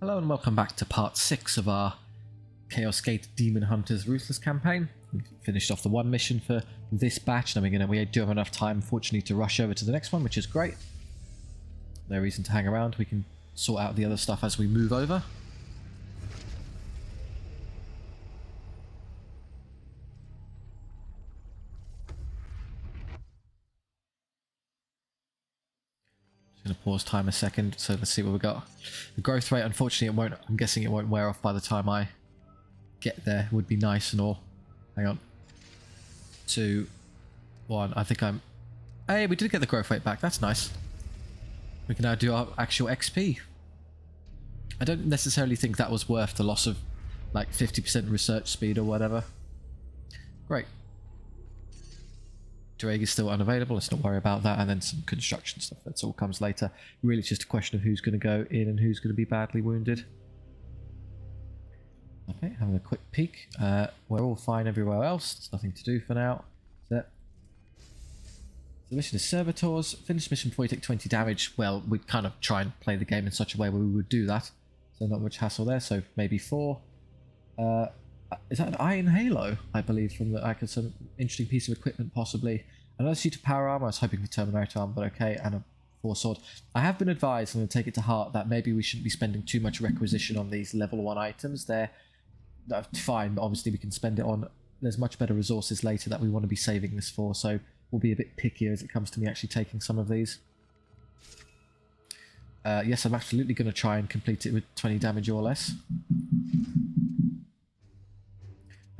Hello and welcome back to part 6 of our Chaos Gate Daemonhunters Ruthless campaign. We've finished off the one mission for this batch, and we do have enough time, fortunately, to rush over to the next one, which is great. No reason to hang around, we can sort out the other stuff as we move over. Going to pause time a second, so let's see what we got. The growth rate, unfortunately, I'm guessing it won't wear off by the time I get there. It would be nice and all. Hang on. 2, 1. I think I'm... Hey, we did get the growth rate back. That's nice. We can now do our actual XP. I don't necessarily think that was worth the loss of like 50% research speed or whatever. Great. Drake is still unavailable, let's not worry about that, and then some construction stuff, that all comes later. Really it's just a question of who's going to go in and who's going to be badly wounded. Okay, having a quick peek. We're all fine everywhere else, there's nothing to do for now. So the mission is Servitors. Finish mission before you take 20 damage. Well, we'd kind of try and play the game in such a way where we would do that. So not much hassle there, so maybe 4. Is that an Iron Halo, I believe, from the some interesting piece of equipment, possibly. Another suit of power armor. I was hoping for Terminator armor, but okay, and a 4 sword. I have been advised, and I'm going to take it to heart, that maybe we shouldn't be spending too much requisition on these level 1 items. They're fine, but obviously we can spend it on... There's much better resources later that we want to be saving this for, so we'll be a bit pickier as it comes to me actually taking some of these. Yes, I'm absolutely going to try and complete it with 20 damage or less.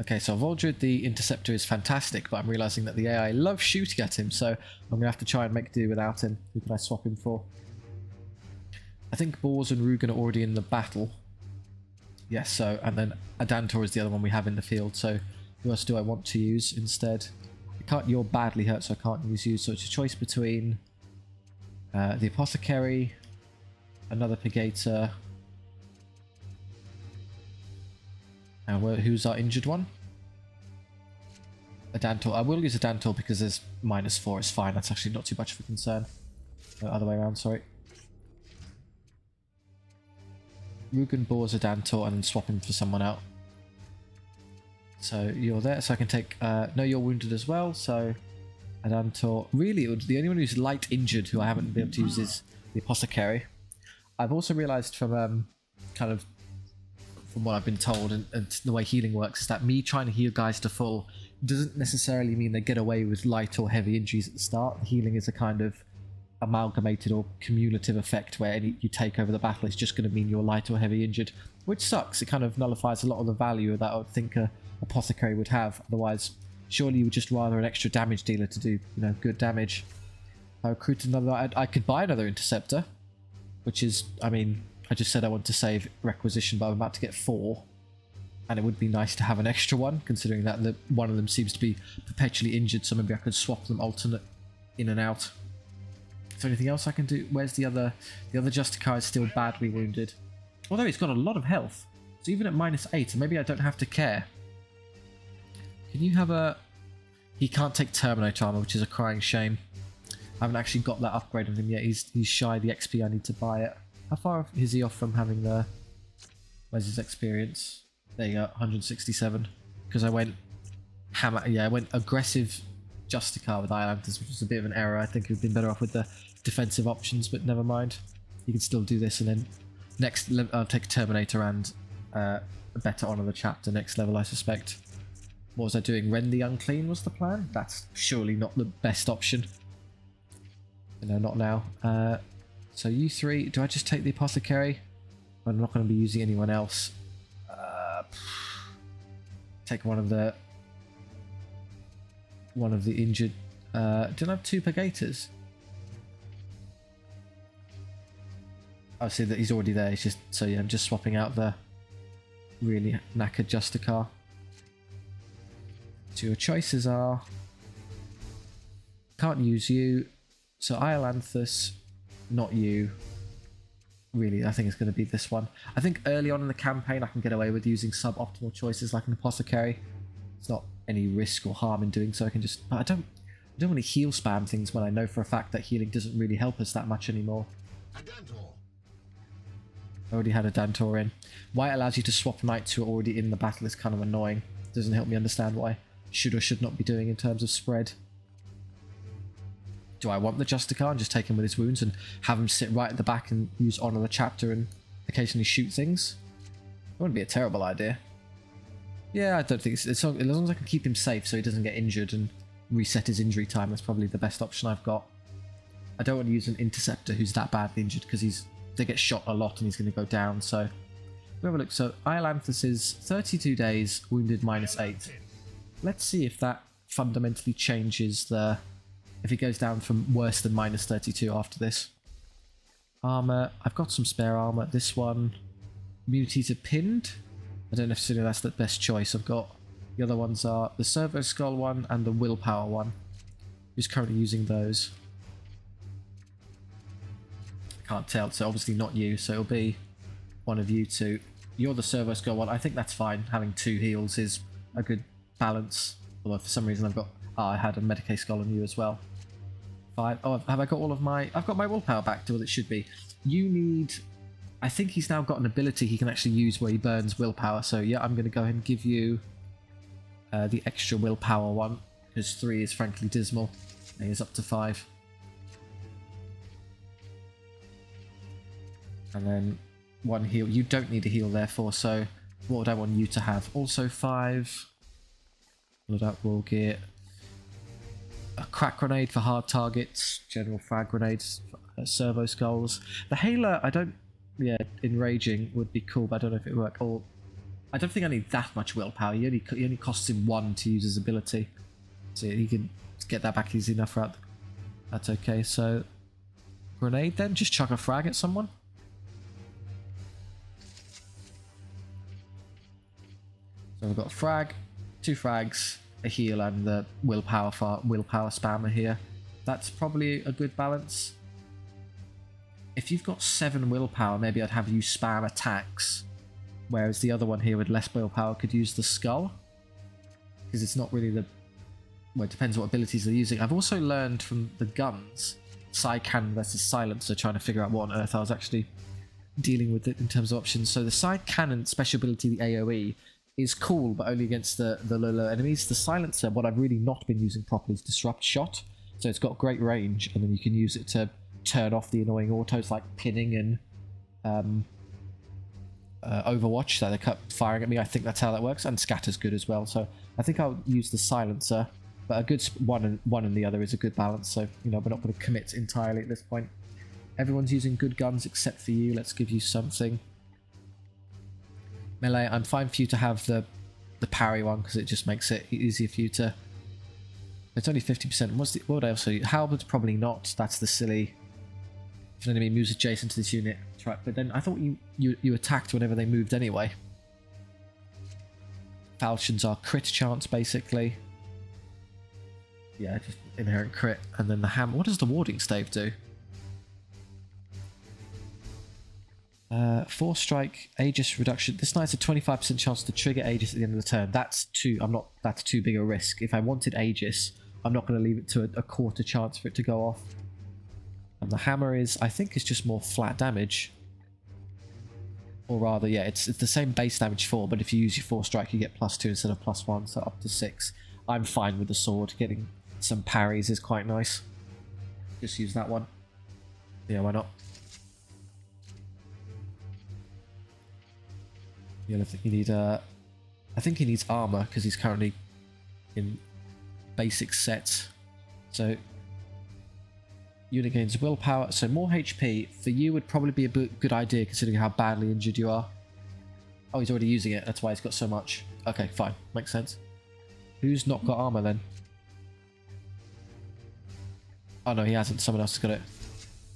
Okay, so Voldred, the Interceptor, is fantastic, but I'm realising that the AI loves shooting at him, so I'm going to have to try and make do without him. Who can I swap him for? I think Bors and Rugen are already in the battle. Yes, so, and then Adantor is the other one we have in the field, so who else do I want to use instead? You're badly hurt, so I can't use you, so it's a choice between the Apothecary, another Pigator... who's our injured one? Adantor. I will use Adantor because there's -4. It's fine. That's actually not too much of a concern. No, other way around, sorry. Rugen, Bors, Adantor, and then swap him for someone out. So you're there, so I can take... no, you're wounded as well, so... Adantor. Really, the only one who's light injured who I haven't been able to use is the Apothecary. I've also realised from from what I've been told and the way healing works, is that me trying to heal guys to full doesn't necessarily mean they get away with light or heavy injuries at the start. The healing is a kind of amalgamated or cumulative effect where any you take over the battle is just going to mean you're light or heavy injured, which sucks. It kind of nullifies a lot of the value that I would think a Apothecary would have. Otherwise, surely you would just rather an extra damage dealer to do, good damage. I recruited another... I could buy another Interceptor, which is, I just said I want to save requisition, but I'm about to get 4. And it would be nice to have an extra one, considering that one of them seems to be perpetually injured, so maybe I could swap them alternate in and out. Is there anything else I can do? Where's the other... The other Justicar is still badly wounded. Although he's got a lot of health. So even at -8, maybe I don't have to care. Can you have a... He can't take Terminator armor, which is a crying shame. I haven't actually got that upgrade on him yet. He's shy the XP I need to buy it. How far is he off from having the... Where's his experience? There you go, 167. Because I went hammer... Yeah, I went aggressive Justicar with Islanders, which was a bit of an error. I think it would have been better off with the defensive options, but never mind. You can still do this, and then next I'll take Terminator and better honour the chapter next level, I suspect. What was I doing? Rend the Unclean was the plan? That's surely not the best option. No, not now. So you 3, do I just take the Apothecary? I'm not going to be using anyone else. Take one of the injured. Didn't I have 2 Pigators? I see that he's already there. It's just so yeah. I'm just swapping out the really knackered Justicar. So your choices are... Can't use you. So Iolanthus, not you. Really, I think it's going to be this one. I think early on in the campaign I can get away with using suboptimal choices like an Apothecary. It's not any risk or harm in doing so. I can just... But I don't want to heal spam things when I know for a fact that healing doesn't really help us that much anymore. I already had a Dantor in. Why it allows you to swap knights who are already in the battle is kind of annoying. Doesn't help me understand why should or should not be doing in terms of spread. Do I want the Justicar and just take him with his wounds and have him sit right at the back and use Honor the Chapter and occasionally shoot things? It wouldn't be a terrible idea. Yeah, I don't think it's as long as I can keep him safe so he doesn't get injured and reset his injury time, that's probably the best option I've got. I don't want to use an Interceptor who's that badly injured because they get shot a lot and he's going to go down. So we'll have a look. So Iolanthus is 32 days, wounded -8. Let's see if that fundamentally changes the... if he goes down from worse than -32 after this. Armor, I've got some spare armor. This one, immunity to pinned. I don't necessarily that's the best choice. I've got the other ones are the Servo Skull one and the Willpower one. Who's currently using those? I can't tell, so obviously not you, so it'll be one of you two. You're the Servo Skull one. I think that's fine. Having 2 heals is a good balance. Although for some reason I've got... I had a Medicae Skull on you as well. 5. Oh, have I got all of my... I've got my willpower back to what it should be. You need... I think he's now got an ability he can actually use where he burns willpower. So yeah, I'm going to go ahead and give you the extra willpower one. Because 3 is frankly dismal. And he's up to 5. And then 1 heal. You don't need a heal therefore, so what would I want you to have? Also 5. Blood up will get... a crack grenade for hard targets, general frag grenades, servo skulls. The Hailer, I don't... yeah, enraging would be cool, but I don't know if it would work. Or I don't think I need that much willpower. He only costs him 1 to use his ability, so he can get that back easy enough. That's okay. So grenade then, just chuck a frag at someone. So we've got a frag, 2 frags, a heal, and the willpower spammer here. That's probably a good balance. If you've got 7 willpower, maybe I'd have you spam attacks, whereas the other one here with less willpower could use the skull, because it's not really the... well, it depends what abilities they're using. I've also learned from the guns, side cannon versus silencer, trying to figure out what on earth I was actually dealing with it in terms of options. So the side cannon special ability, the AoE, is cool, but only against the low enemies. The silencer, what I've really not been using properly is disrupt shot. So it's got great range, and then you can use it to turn off the annoying autos like pinning and Overwatch, so they kept firing at me. I think that's how that works, and scatter's good as well. So I think I'll use the silencer, but a good one and the other is a good balance. So you know, we're not going to commit entirely at this point. Everyone's using good guns except for you. Let's give you something. Melee, I'm fine for you to have the parry one because it just makes it easier for you to... it's only 50%. What would I also use? Halberd, probably not. That's the silly... if an enemy moves adjacent to this unit. That's right. But then I thought you attacked whenever they moved anyway. Falchions are crit chance, basically. Yeah, just inherent crit. And then the hammer. What does the warding stave do? 4 strike, Aegis reduction. This knight's a 25% chance to trigger Aegis at the end of the turn. That's too big a risk. If I wanted Aegis, I'm not going to leave it to a quarter chance for it to go off. And the hammer is, I think, is just more flat damage. Or rather, yeah, it's the same base damage 4, but if you use your 4 strike, you get +2 instead of +1, so up to 6. I'm fine with the sword. Getting some parries is quite nice. Just use that one. Yeah, why not? Yeah, I think you need I think he needs armor because he's currently in basic set. So unit gains willpower, so more HP for you would probably be a good idea considering how badly injured you are. Oh, he's already using it. That's why he's got so much. Okay, fine, makes sense. Who's not got armor then? Oh no, he hasn't. Someone else has got it.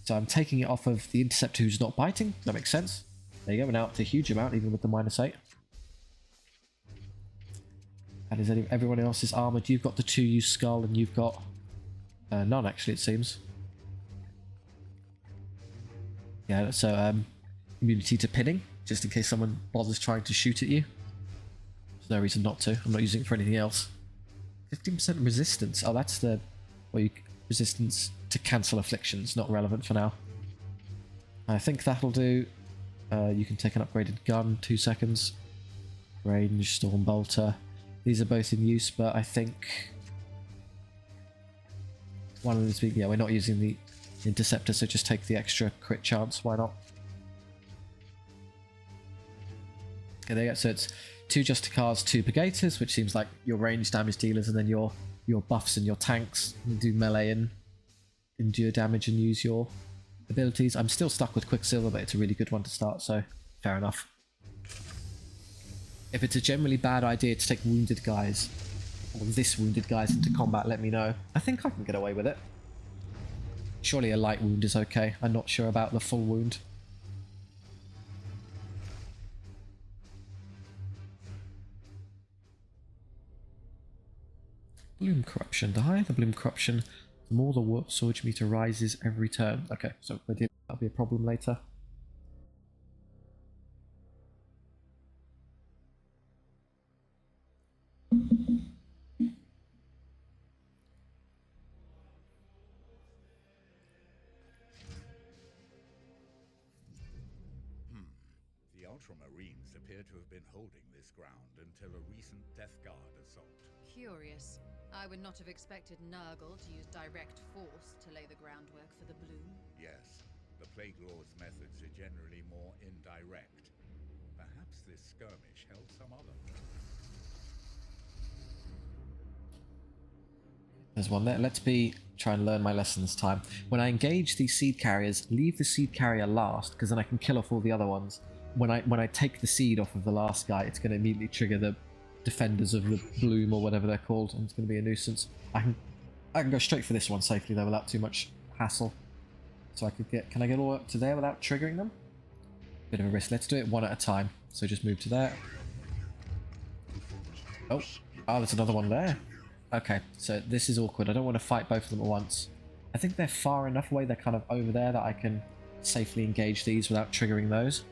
So I'm taking it off of the Interceptor who's not biting. That makes sense. There you go, we're now up to a huge amount, even with the -8. And is everyone else's armoured? You've got the 2 use skull, and you've got none, actually, it seems. Yeah, so immunity to pinning, just in case someone bothers trying to shoot at you. There's no reason not to. I'm not using it for anything else. 15% resistance. Oh, that's the... well, resistance to cancel afflictions. Not relevant for now. I think that'll do... You can take an upgraded gun, 2 seconds. Range, Storm Bolter. These are both in use, but I think one of these, yeah, we're not using the Interceptor, so just take the extra crit chance, why not? Okay, there you go. So it's 2 Justicars, 2 Purgators, which seems like your range damage dealers, and then your buffs and your tanks do melee and endure damage and use your abilities. I'm still stuck with Quicksilver, but it's a really good one to start, so fair enough. If it's a generally bad idea to take wounded guys, or this wounded guys into combat, let me know. I think I can get away with it. Surely a light wound is okay. I'm not sure about the full wound. Bloom Corruption. The higher the Bloom Corruption, the more the Warp Surge meter rises every turn. Okay, so that'll be a problem later. The Ultramarines appear to have been holding this ground until a recent Death Guard assault. Curious. I would not have expected Nurgle to use direct force to lay the groundwork for the Bloom. Yes, the Plague Lord's methods are generally more indirect. Perhaps this skirmish held some other. There's one there. Let's try and learn my lesson this time. When I engage these seed carriers, leave the seed carrier last, because then I can kill off all the other ones. When I take the seed off of the last guy, it's going to immediately trigger the defenders of the Bloom or whatever they're called, and it's going to be a nuisance. I can go straight for this one safely though, without too much hassle. So can I get all up to there without triggering them? Bit of a risk. Let's do it one at a time. So just move to there. Oh, there's another one there. Okay, so this is awkward. I don't want to fight both of them at once. I think they're far enough away, they're kind of over there, that I can safely engage these without triggering those.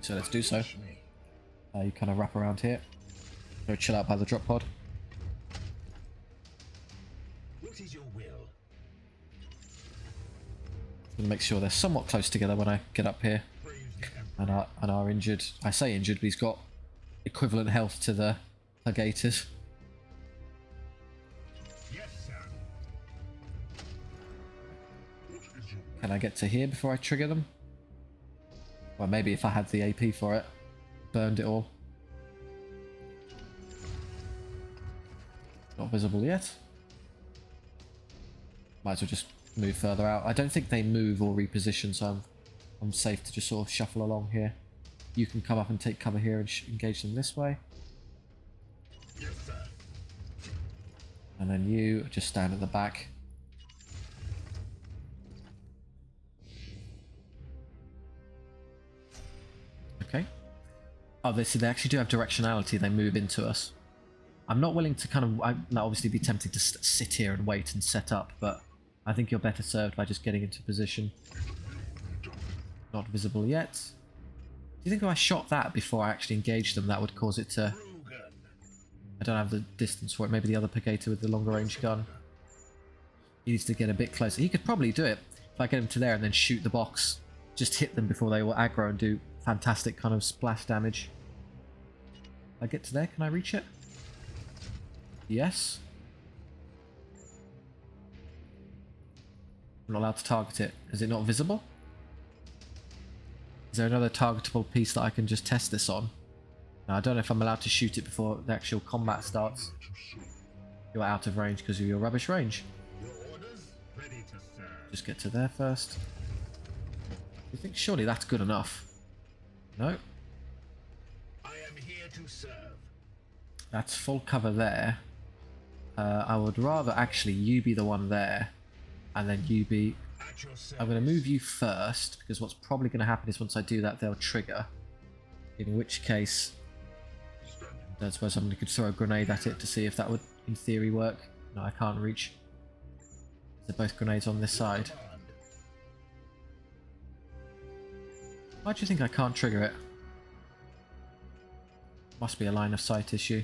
So let's do so. You kind of wrap around here. Go chill out by the drop pod. What is your will? And make sure they're somewhat close together when I get up here. And are injured. I say injured, but he's got equivalent health to the Purgators. Yes, sir. Can I get to here before I trigger them? Well, maybe if I had the AP for it. Burned it all. Not visible yet. Might as well just move further out. I don't think they move or reposition, so I'm safe to just sort of shuffle along here. You can come up and take cover here and engage them this way. Yes, sir. And then you just stand at the back. Okay. Oh, they actually do have directionality. They move into us. I'm not willing to I'd obviously be tempted to sit here and wait and set up, but I think you're better served by just getting into position. Not visible yet. Do you think if I shot that before I actually engaged them, that would cause it to... I don't have the distance for it. Maybe the other Purgator with the longer range gun. He needs to get a bit closer. He could probably do it if I get him to there and then shoot the box. Just hit them before they will aggro and do fantastic kind of splash damage. If I get to there, can I reach it? Yes. I'm not allowed to target it. Is it not visible? Is there another targetable piece that I can just test this on? Now, I don't know if I'm allowed to shoot it before the actual combat starts. You're out of range because of your rubbish range. Your orders ready to serve. Just get to there first. You think surely that's good enough? No. I am here to serve. That's full cover there. I would rather actually you be the one there, and then you be... At your service. I'm going to move you first, because what's probably going to happen is once I do that, they'll trigger. In which case, I suppose somebody could throw a grenade at it to see if that would, in theory, work. No, I can't reach. They're both grenades on this side. Why do you think I can't trigger it? Must be a line of sight issue.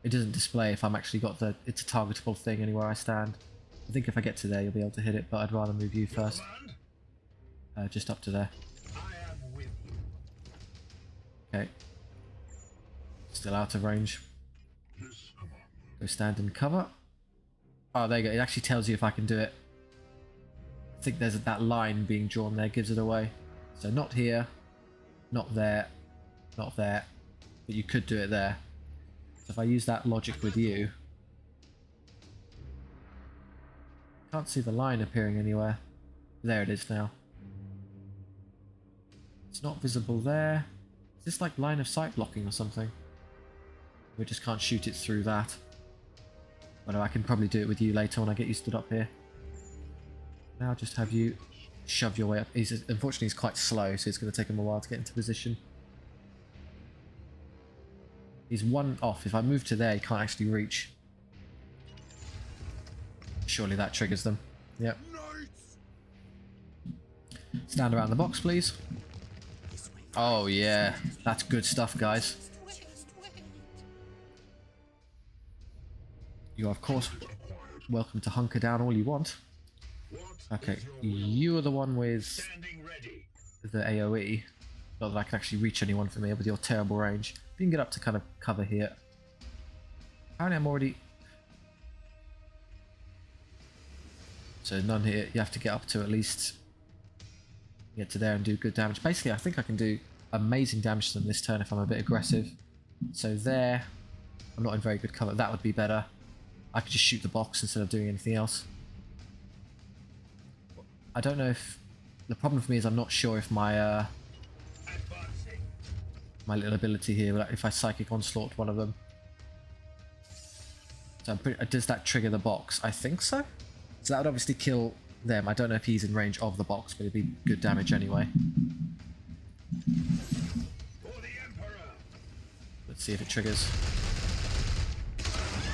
It doesn't display if I'm actually got the... It's a targetable thing anywhere I stand. I think if I get to there, you'll be able to hit it, but I'd rather move you first. Just up to there. I Okay. Still out of range. Go stand in cover. Oh, there you go. It actually tells you if I can do it. I think there's that line being drawn there, gives it away. So not here, not there, not there, but you could do it there. So if I use that logic with you, can't see the line appearing anywhere. There it is now. It's not visible there. Is this like line of sight blocking or something? We just can't shoot it through that. But I can probably do it with you later when I get you stood up here. Now just have you shove your way up. Unfortunately he's quite slow, so it's going to take him a while to get into position. He's one off. If I move to there, he can't actually reach. Surely that triggers them. Yep. Stand around the box, please. Oh yeah, that's good stuff, guys. You are, of course, welcome to hunker down all you want. Okay, you are the one with the AoE. Not that I can actually reach anyone from here with your terrible range. You can get up to kind of cover here. Apparently I'm already... So none here. You have to get up to at least get to there and do good damage. Basically, I think I can do amazing damage to them this turn if I'm a bit aggressive. So there, I'm not in very good cover. That would be better. I could just shoot the box instead of doing anything else. I don't know if... The problem for me is I'm not sure if my my little ability here, like if I Psychic Onslaught one of them. So I'm pretty, does that trigger the box? I think so. So that would obviously kill them. I don't know if he's in range of the box, but it'd be good damage anyway. Let's see if it triggers.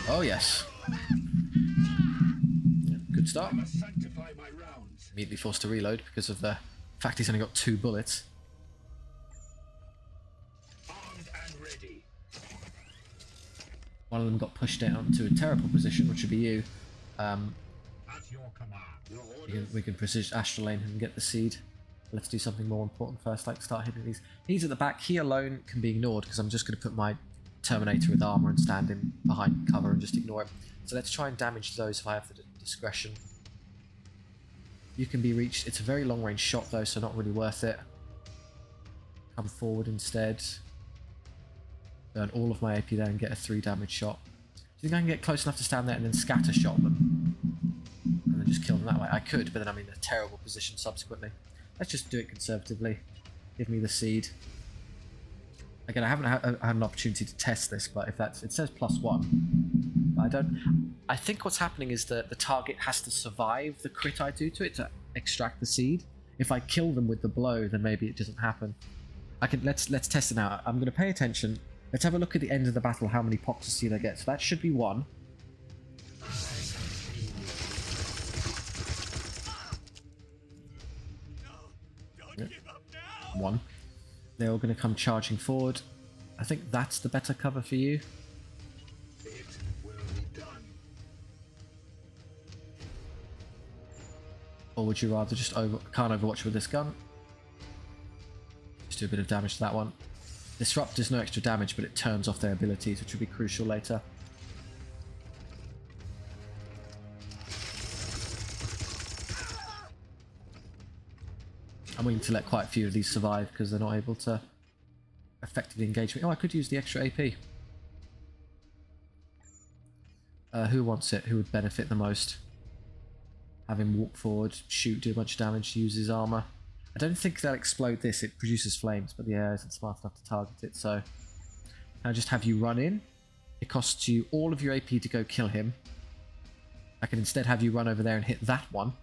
Oh yes. Yeah, good start. Immediately forced to reload because of the fact he's only got 2 bullets. One of them got pushed down to a terrible position, which would be you. We can precision Astral Lane and get the seed. Let's do something more important first, like start hitting these. He's at the back. He alone can be ignored because I'm just going to put my Terminator with armor and stand him behind cover and just ignore him. So let's try and damage those if I have the discretion. You can be reached. It's a very long range shot though, so not really worth it. Come forward instead. Burn all of my AP there and get a 3 damage shot. Do you think I can get close enough to stand there and then scatter shot them? And then just kill them that way? I could, but then I'm in a terrible position subsequently. Let's just do it conservatively. Give me the seed. Again, I haven't had an opportunity to test this, but if that's... It says +1. I think what's happening is that the target has to survive the crit I do to it to extract the seed. If I kill them with the blow, then maybe it doesn't happen. Let's test it out. I'm going to pay attention. Let's have a look at the end of the battle, how many pox of seed I get. So that should be 1. Yep. 1. They're all going to come charging forward. I think that's the better cover for you. Or would you rather just can't overwatch with this gun? Just do a bit of damage to that one. Disrupt does no extra damage, but it turns off their abilities, which will be crucial later. I'm willing to let quite a few of these survive because they're not able to effectively engage me. Oh, I could use the extra AP. Who wants it? Who would benefit the most? Have him walk forward, shoot, do a bunch of damage, use his armor. I don't think they'll explode this. It produces flames, but the air isn't smart enough to target it, so I'll just have you run in. It costs you all of your AP to go kill him. I can instead have you run over there and hit that one.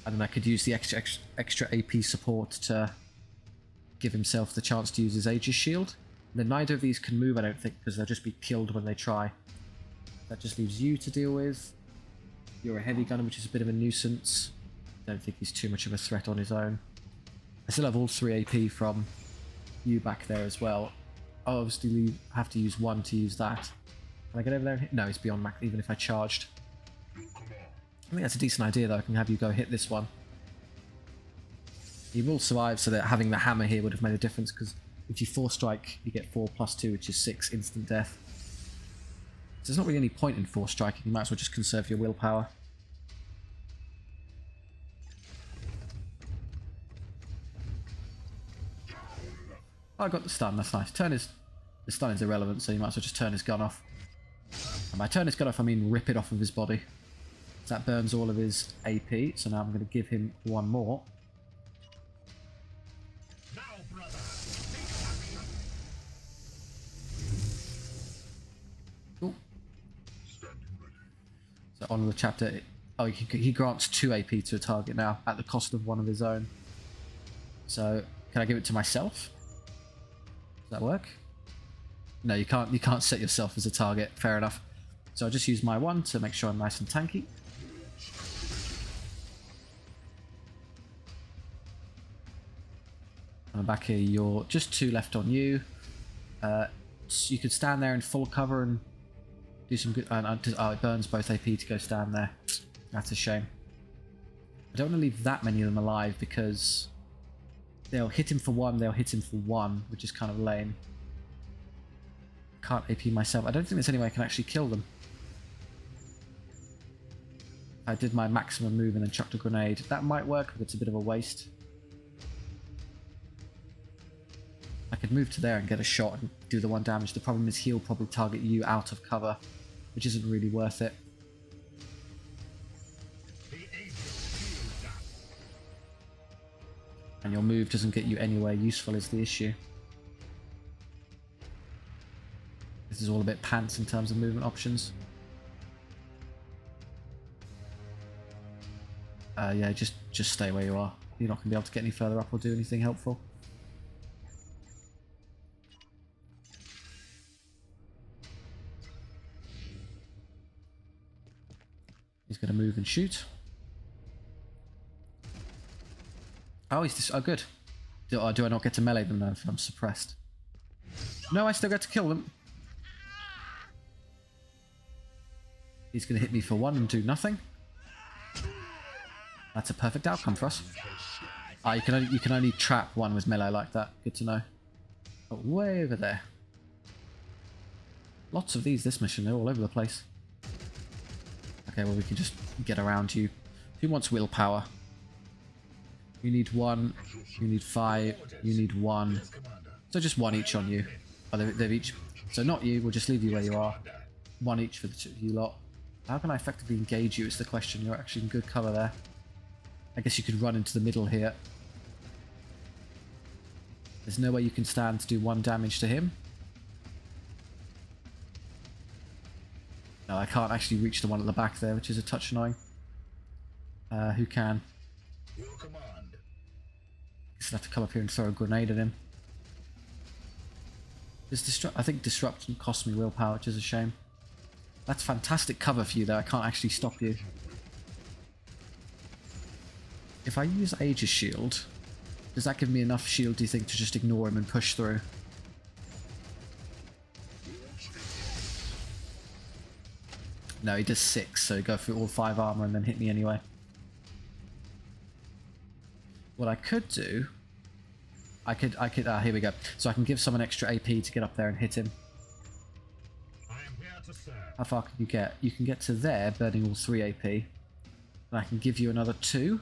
And then I could use the extra AP support to give himself the chance to use his Aegis shield. And then neither of these can move, I don't think, because they'll just be killed when they try. That just leaves you to deal with. You're a heavy gunner, which is a bit of a nuisance. Don't think he's too much of a threat on his own. I still have all 3 AP from you back there as well. I'll obviously have to use 1 to use that. Can I get over there and hit? No, it's beyond max, even if I charged. I think that's a decent idea though. I can have you go hit this one. He will survive, so that having the hammer here would have made a difference, because if you 4 strike, you get 4 plus 2, which is 6 instant death. So there's not really any point in 4 striking. You might as well just conserve your willpower. Oh, I got the stun. That's nice. The stun is irrelevant, so you might as well just turn his gun off. And by turn his gun off, I mean rip it off of his body. So that burns all of his AP. So now I'm going to give him 1 more. Now, brother. Cool. So on the chapter, oh, he grants 2 AP to a target now at the cost of 1 of his own. So can I give it to myself? Does that work? No, you can't. You can't set yourself as a target. Fair enough. So I'll just use my 1 to make sure I'm nice and tanky. And back here, you're just 2 left on you. So you could stand there in full cover and do some good. Oh, it burns both AP to go stand there. That's a shame. I don't want to leave that many of them alive because they'll hit him for 1. They'll hit him for 1, which is kind of lame. Can't AP myself. I don't think there's any way I can actually kill them. I did my maximum move and then chucked a grenade. That might work, but it's a bit of a waste. I could move to there and get a shot and do the 1 damage. The problem is he'll probably target you out of cover, which isn't really worth it. And your move doesn't get you anywhere useful is the issue. This is all a bit pants in terms of movement options. Yeah, just stay where you are. You're not going to be able to get any further up or do anything helpful. He's going to move and shoot. Oh, he's just... Oh, good. Do I not get to melee them now if I'm suppressed? No, I still get to kill them. He's going to hit me for 1 and do nothing. That's a perfect outcome for us. Ah, you can only trap 1 with melee like that. Good to know. Oh, way over there. Lots of these this mission. They're all over the place. Okay, well we can just get around you. Who wants willpower? You need 1. You need 5. You need 1. So just 1 each on you. Oh, they've each... So not you. We'll just leave you where you are. 1 each for the 2 of you lot. How can I effectively engage you is the question. You're actually in good cover there. I guess you could run into the middle here. There's no way you can stand to do 1 damage to him. No, I can't actually reach the one at the back there, which is a touch annoying. Who can? Your command. Just have to come up here and throw a grenade at him. I think disrupt cost me willpower, which is a shame. That's fantastic cover for you though. I can't actually stop you. If I use Aegis Shield, does that give me enough shield, do you think, to just ignore him and push through? No, he does 6, so go through all 5 armor and then hit me anyway. What I could do... here we go. So I can give someone extra AP to get up there and hit him. I am here to serve. How far can you get? You can get to there, burning all 3 AP. And I can give you another 2.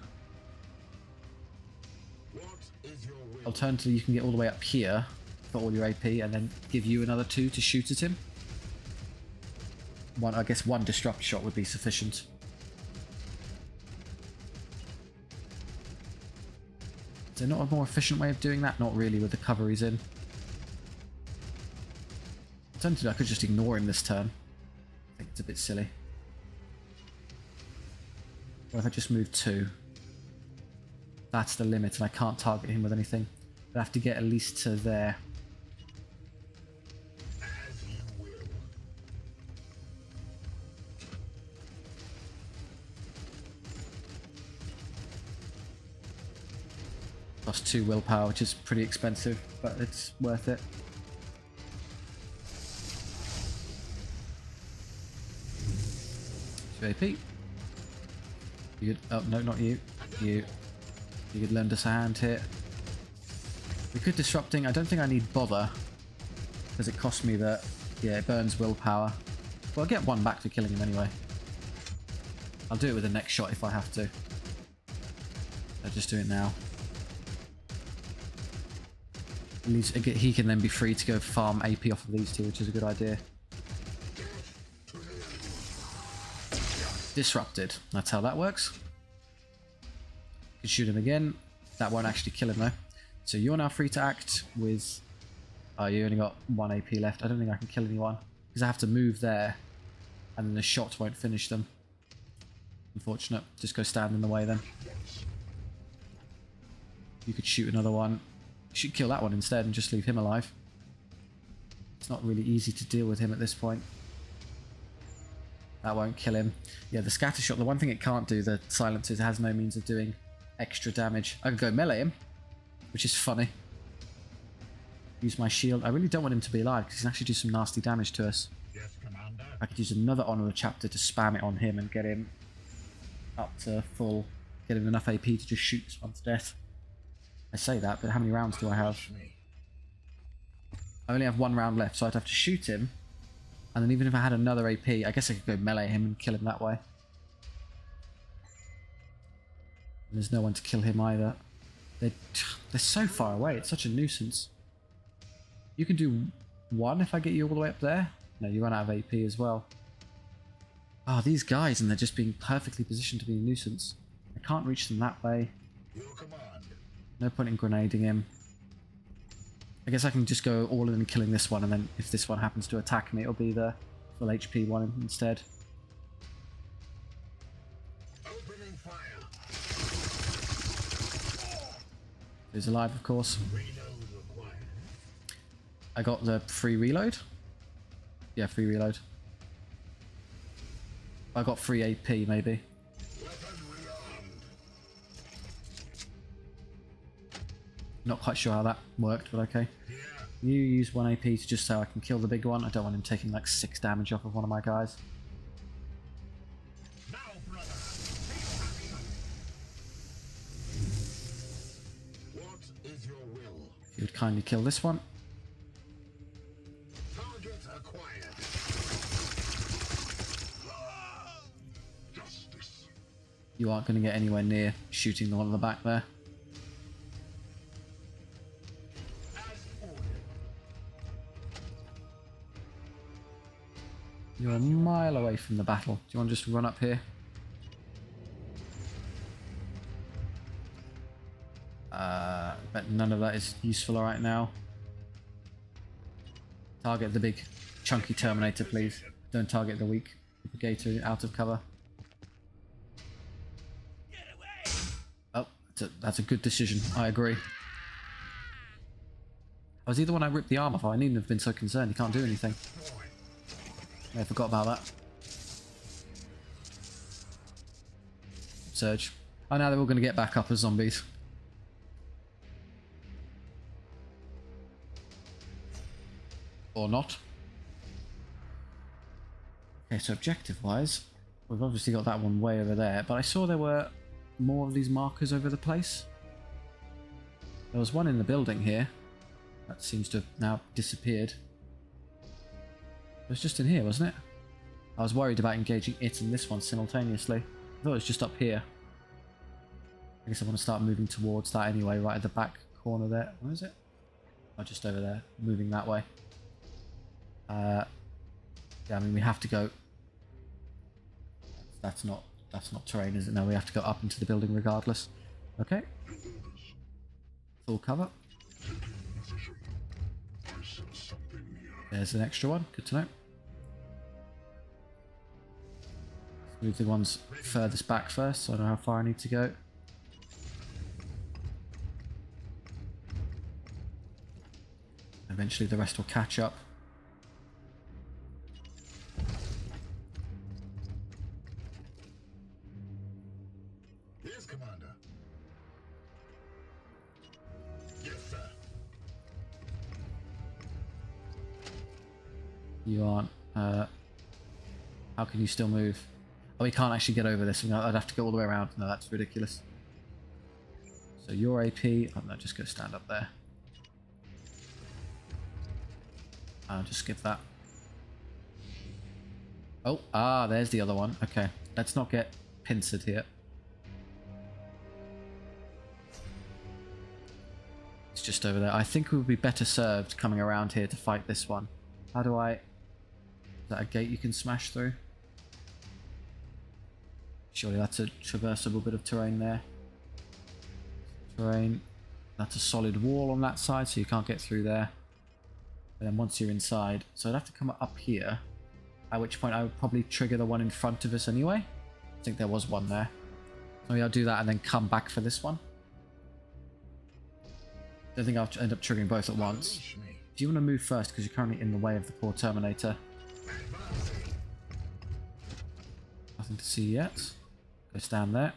What is your will? Alternatively, you can get all the way up here for all your AP and then give you another 2 to shoot at him. I guess 1 disrupt shot would be sufficient. Is there not a more efficient way of doing that? Not really, with the cover he's in. Alternatively, I could just ignore him this turn. I think it's a bit silly. What if I just move 2? That's the limit, and I can't target him with anything. I have to get at least to there. As you will. Plus 2 willpower, which is pretty expensive, but it's worth it. AP. You could, oh no, not you. You could lend us a hand here. The good disrupting, I don't think I need bother. Because it costs me that, yeah, it burns willpower. Well, I'll get one back for killing him anyway. I'll do it with the next shot if I have to. I'll just do it now. At least he can then be free to go farm AP off of these two, which is a good idea. Disrupted. That's how that works. You can shoot him again. That won't actually kill him though. So you're now free to act with... Oh, you only got 1 AP left. I don't think I can kill anyone. Because I have to move there. And then the shot won't finish them. Unfortunate. Just go stand in the way then. You could shoot another one. You should kill that one instead and just leave him alive. It's not really easy to deal with him at this point. That won't kill him. Yeah, the scatter shot, the one thing it can't do, the silencer, it has no means of doing extra damage. I could go melee him, which is funny. Use my shield. I really don't want him to be alive because he can actually do some nasty damage to us. Yes, Commander. I could use another Honor of the Chapter to spam it on him and get him up to full, get him enough AP to just shoot this one to death. I say that, but how many rounds do I have? I only have 1 round left, so I'd have to shoot him. And then even if I had another AP, I guess I could go melee him and kill him that way. And there's no one to kill him either. They're so far away, it's such a nuisance. You can do 1 if I get you all the way up there. No, you run out of AP as well. Oh, these guys, and they're just being perfectly positioned to be a nuisance. I can't reach them that way. Your command. No point in grenading him. I guess I can just go all in and killing this one, and then if this one happens to attack me, it'll be the full HP one instead. Opening fire. He's alive, of course. Reload required. I got the free reload. Yeah, free reload. I got free AP, maybe. Weapon rearmed. Not quite sure how that worked, but okay. Here. You use 1 AP to just so I can kill the big one. I don't want him taking like 6 damage off of one of my guys. Now, brother. What is your will? If you would kindly kill this one. Target acquired. Justice. You aren't going to get anywhere near shooting the one on the back there. As ordered. You're a mile away from the battle. Do you want to just run up here? But none of that is useful right now. Target the big chunky Terminator, please. Don't target the weak Gator out of cover. Oh, that's a good decision. I agree. I was he the one I ripped the arm off? I needn't have been so concerned. He can't do anything. I forgot about that. Surge. Oh, now they're all going to get back up as zombies. Or not. Okay, so objective-wise, we've obviously got that one way over there, but I saw there were more of these markers over the place. There was one in the building here. That seems to have now disappeared. It was just in here, wasn't it? I was worried about engaging it and this one simultaneously. I thought it was just up here. I guess I want to start moving towards that anyway, right at the back corner there. Where is it? Oh, just over there. Moving that way. Yeah, I mean, we have to go... That's not terrain, is it? No, we have to go up into the building regardless. Okay. Full cover. There's an extra one. Good to know. Move the ones furthest back first, so I know how far I need to go. Eventually the rest will catch up. Yes, Commander. Yes, sir. You aren't. How can you still move? Oh, we can't actually get over this. I'd have to go all the way around. No, that's ridiculous. So your AP... Oh, no, just go stand up there. I'll just skip that. Oh, there's the other one. Okay, let's not get pincered here. It's just over there. I think we would be better served coming around here to fight this one. How do I... Is that a gate you can smash through? Surely that's a traversable bit of terrain there. Terrain. That's a solid wall on that side, so you can't get through there. And then once you're inside, so I'd have to come up here, at which point I would probably trigger the one in front of us anyway. I think there was one there. So maybe I'll do that and then come back for this one. Don't think I'll end up triggering both at once. Do you want to move first because you're currently in the way of the poor Terminator? Nothing to see yet. Go stand there.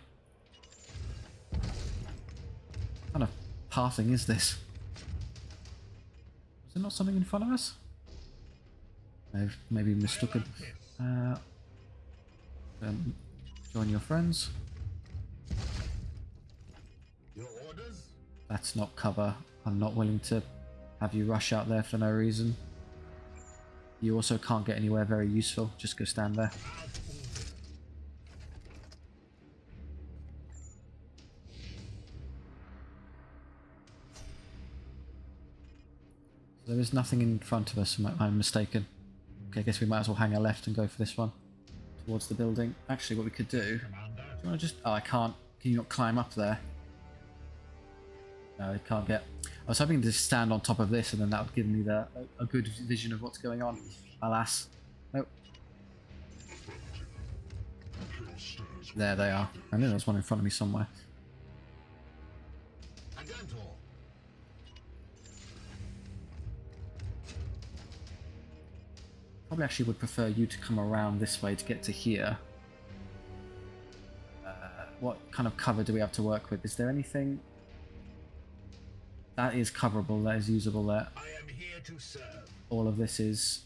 What kind of pathing is this? Is there not something in front of us? Maybe mistaken. Join your friends. Your orders? That's not cover. I'm not willing to have you rush out there for no reason. You also can't get anywhere very useful. Just go stand there. There is nothing in front of us, I'm mistaken. Okay, I guess we might as well hang a left and go for this one. Towards the building. Actually, what we could do... Do you want to just... Oh, I can't. Can you not climb up there? No, I can't get... I was hoping to just stand on top of this and then that would give me a good vision of what's going on. Alas. Nope. There they are. I knew there was one in front of me somewhere. Probably actually would prefer you to come around this way to get to here. What kind of cover do we have to work with? Is there anything... That is coverable, that is usable there. I am here to serve. All of this is...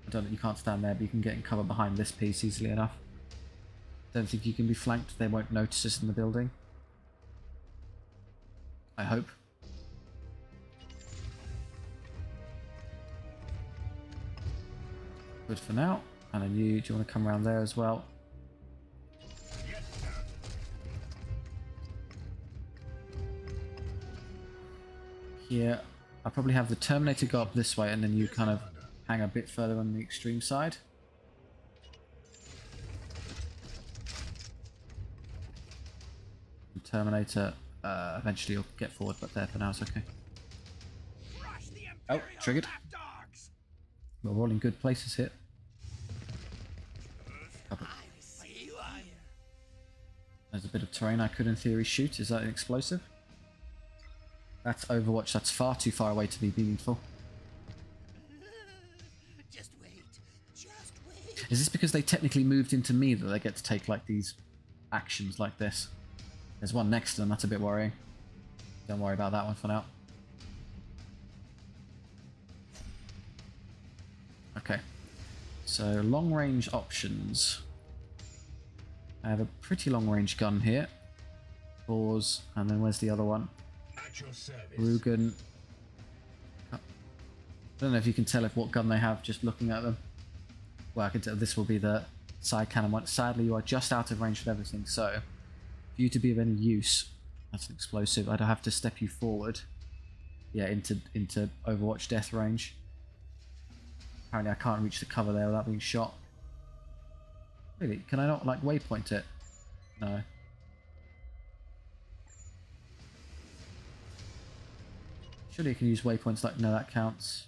I don't know, you can't stand there, but you can get in cover behind this piece easily enough. Don't think you can be flanked, they won't notice us in the building. I hope. Good for now. And then you, do you want to come around there as well? Yes, sir. Here, I'll probably have the Terminator go up this way and then you kind of hang a bit further on the extreme side. The Terminator, eventually you'll get forward, but there for now it's okay. Oh, triggered. We're all in good places here. There's a bit of terrain I could in theory shoot. Is that an explosive? That's Overwatch. That's far too far away to be meaningful. Just wait. Just wait. Is this because they technically moved into me that they get to take like these actions like this? There's one next to them. That's a bit worrying. Don't worry about that one for now. Okay, so long range options. I have a pretty long range gun here. Pause, and then where's the other one? At your service. Rugen. I don't know if you can tell what gun they have just looking at them. Well, I can tell this will be the side cannon one. Sadly, you are just out of range with everything, so for you to be of any use, that's an explosive. I'd have to step you forward. Yeah, into Overwatch death range. Apparently I can't reach the cover there without being shot. Really? Can I not, like, waypoint it? No. Surely you can use waypoints like... No, that counts.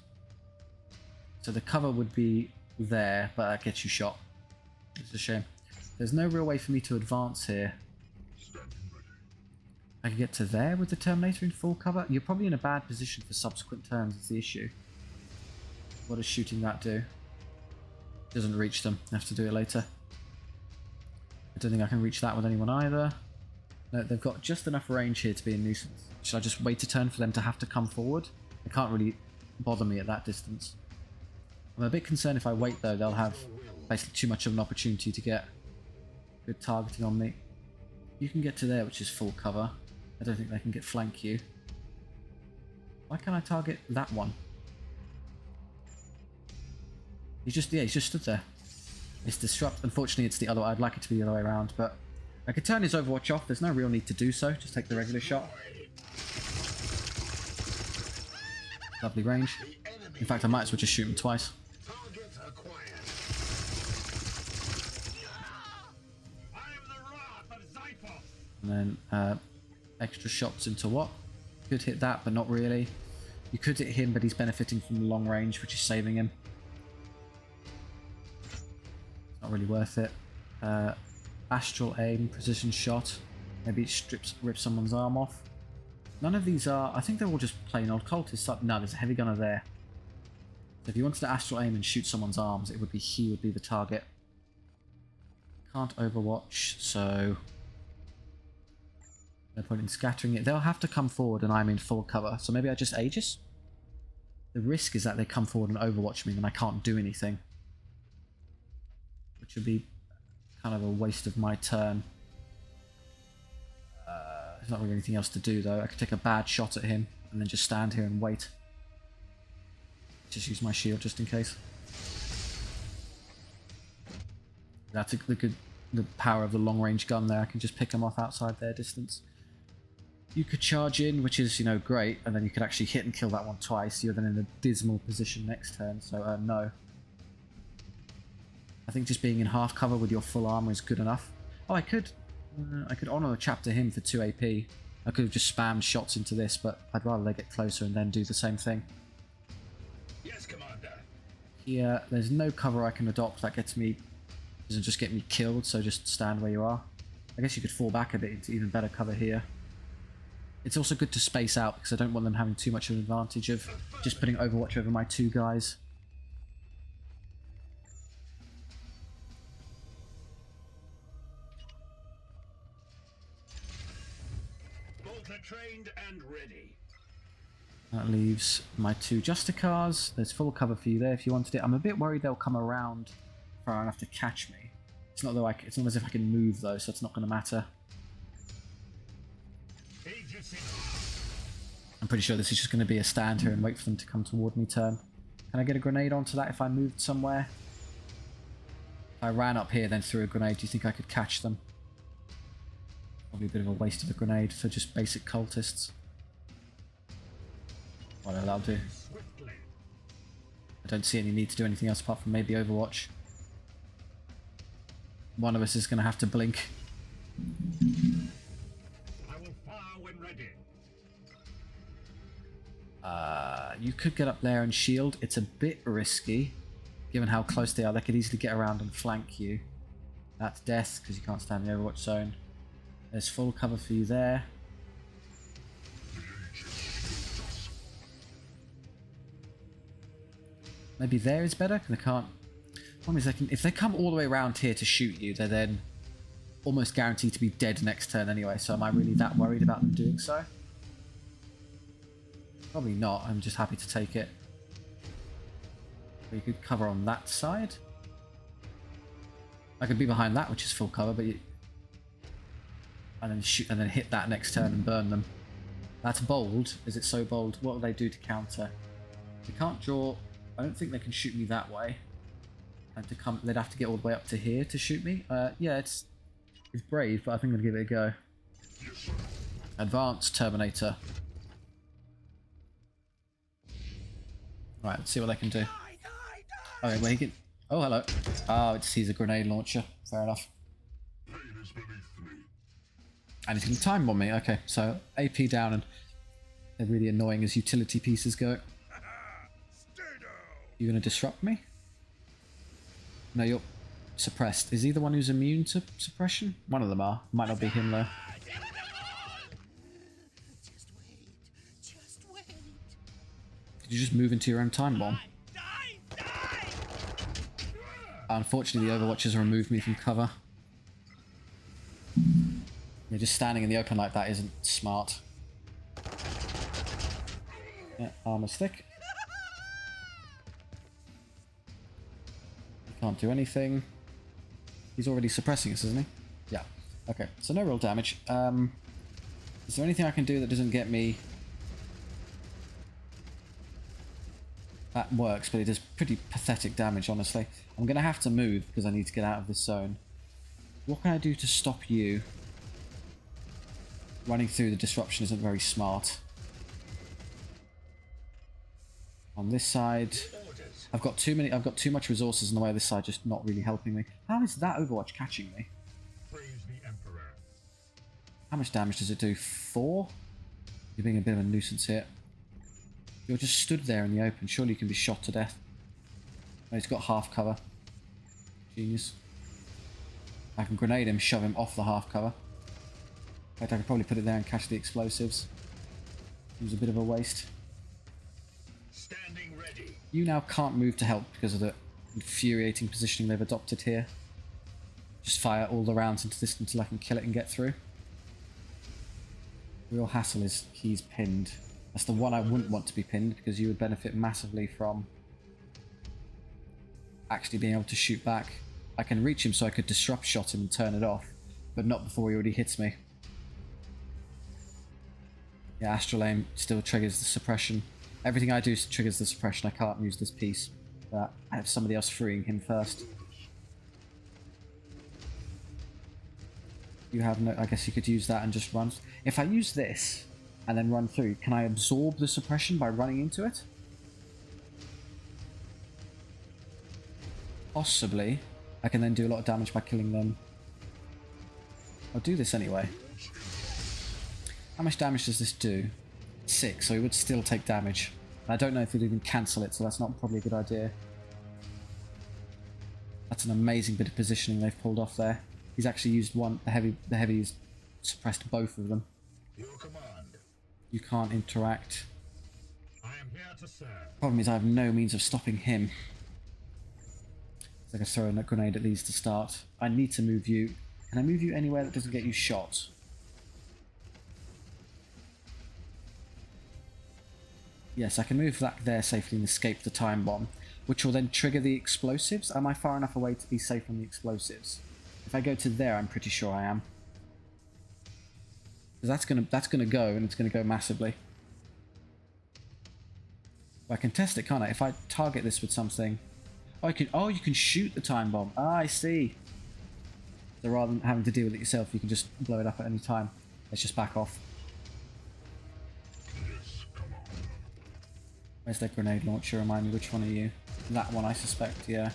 So the cover would be there, but that gets you shot. It's a shame. There's no real way for me to advance here. I can get to there with the Terminator in full cover? You're probably in a bad position for subsequent turns, is the issue. What does shooting that do? Doesn't reach them. I have to do it later. I don't think I can reach that with anyone either. No, they've got just enough range here to be a nuisance. Should I just wait a turn for them to have to come forward? They can't really bother me at that distance. I'm a bit concerned if I wait though, they'll have basically too much of an opportunity to get good targeting on me. You can get to there, which is full cover. I don't think they can get flank you. Why can't I target that one? He's just, yeah, he's just stood there. It's disrupt. Unfortunately, it's the other way. I'd like it to be the other way around, but I could turn his Overwatch off. There's no real need to do so. Just take the regular shot. Lovely range. In fact, I might as well just shoot him twice. Target acquired. I am the wrath of Zyphos. And then extra shots into what? Could hit that, but not really. You could hit him, but he's benefiting from the long range, which is saving him. Not really worth it. Astral aim, precision shot. Maybe it rips someone's arm off. None of these are... I think they're all just plain old cultists. No, there's a heavy gunner there. So if you wanted to astral aim and shoot someone's arms, it would be he would be the target. Can't overwatch, so... no point in scattering it. They'll have to come forward and I'm in full cover. So maybe I just Aegis? The risk is that they come forward and overwatch me and I can't do anything. Which would be kind of a waste of my turn. There's not really anything else to do though. I could take a bad shot at him and then just stand here and wait. Just use my shield just in case. That's the power of the long range gun there. I can just pick them off outside their distance. You could charge in, which is, you know, great, and then you could actually hit and kill that one twice. You're then in a dismal position next turn, so no. I think just being in half cover with your full armor is good enough. Oh, I could honor a chap to him for 2 AP. I could have just spammed shots into this, but I'd rather they get closer and then do the same thing. Yes, Commander. Here, there's no cover I can adopt that doesn't just get me killed, so just stand where you are. I guess you could fall back a bit into even better cover here. It's also good to space out because I don't want them having too much of an advantage of just putting Overwatch over my 2 guys. Bolter trained and ready. That leaves my 2 Justicars. There's full cover for you there if you wanted it. I'm a bit worried they'll come around far enough to catch me. It's not as if I can move though, so it's not going to matter. I'm pretty sure this is just going to be a stand here and wait for them to come toward me turn. Can I get a grenade onto that if I moved somewhere? If I ran up here then threw a grenade, do you think I could catch them? Probably a bit of a waste of a grenade for just basic cultists. Whatever, that'll do. I don't see any need to do anything else apart from maybe Overwatch. One of us is going to have to blink. I will fire when ready. You could get up there and shield. It's a bit risky, given how close they are. They could easily get around and flank you. That's death, because you can't stand the Overwatch zone. There's full cover for you there. Maybe there is better, because they can't... One is if they come all the way around here to shoot you, they're then almost guaranteed to be dead next turn anyway, so am I really that worried about them doing so? Probably not, I'm just happy to take it. You could cover on that side. I could be behind that, which is full cover, but you... and then shoot and then hit that next turn and burn them. That's bold. Is it so bold? What will they do to counter? They can't draw... I don't think they can shoot me that way. And to come, they'd have to get all the way up to here to shoot me. Yeah, it's brave, but I think I'll give it a go. Advanced Terminator. Right, let's see what they can do. Okay, well he can... Oh, hello. Oh, he's a grenade launcher. Fair enough. And he's going to time bomb me. Okay, so AP down, and they're really annoying as utility pieces go. You going to disrupt me? No, you're suppressed. Is he the one who's immune to suppression? One of them are. Might not be him though. Just wait. Just wait. Did you just move into your own time bomb? Unfortunately, the Overwatchers removed me from cover. Yeah, just standing in the open like that isn't smart. Yeah, armor's thick. Can't do anything. He's already suppressing us, isn't he? Yeah. Okay, so no real damage. Is there anything I can do that doesn't get me... That works, but it does pretty pathetic damage, honestly. I'm going to have to move because I need to get out of this zone. What can I do to stop you? Running through the disruption isn't very smart. On this side, I've got too much resources in the way of this side, just not really helping me. How is that Overwatch catching me? Praise the Emperor. How much damage does it do? 4? You're being a bit of a nuisance here. You're just stood there in the open. Surely you can be shot to death. Oh, he's got half cover. Genius. I can grenade him, shove him off the half cover. In fact, I could probably put it there and catch the explosives. It was a bit of a waste. Standing ready. You now can't move to help because of the infuriating positioning they've adopted here. Just fire all the rounds into this until I can kill it and get through. Real hassle is he's pinned. That's the one I wouldn't want to be pinned because you would benefit massively from actually being able to shoot back. I can reach him so I could disrupt shot him and turn it off, but not before he already hits me. Yeah, Astral Aim still triggers the suppression. Everything I do triggers the suppression. I can't use this piece, but I have somebody else freeing him first. You have no... I guess you could use that and just run. If I use this and then run through, can I absorb the suppression by running into it? Possibly. I can then do a lot of damage by killing them. I'll do this anyway. How much damage does this do? 6, so he would still take damage. I don't know if he'd even cancel it, so that's not probably a good idea. That's an amazing bit of positioning they've pulled off there. He's actually used one. The heavy's suppressed both of them. Your command. You can't interact. I am here to serve. Problem is I have no means of stopping him. So I can throw a grenade at these to start. I need to move you. Can I move you anywhere that doesn't get you shot? Yes, I can move that there safely and escape the time bomb, which will then trigger the explosives. Am I far enough away to be safe from the explosives? If I go to there, I'm pretty sure I am. Because that's gonna go, and it's gonna go massively. Well, I can test it, can't I? If I target this with something, oh, you can shoot the time bomb. Ah, I see. So rather than having to deal with it yourself, you can just blow it up at any time. Let's just back off. Where's that grenade launcher? Remind me, which one are you? That one, I suspect, yeah.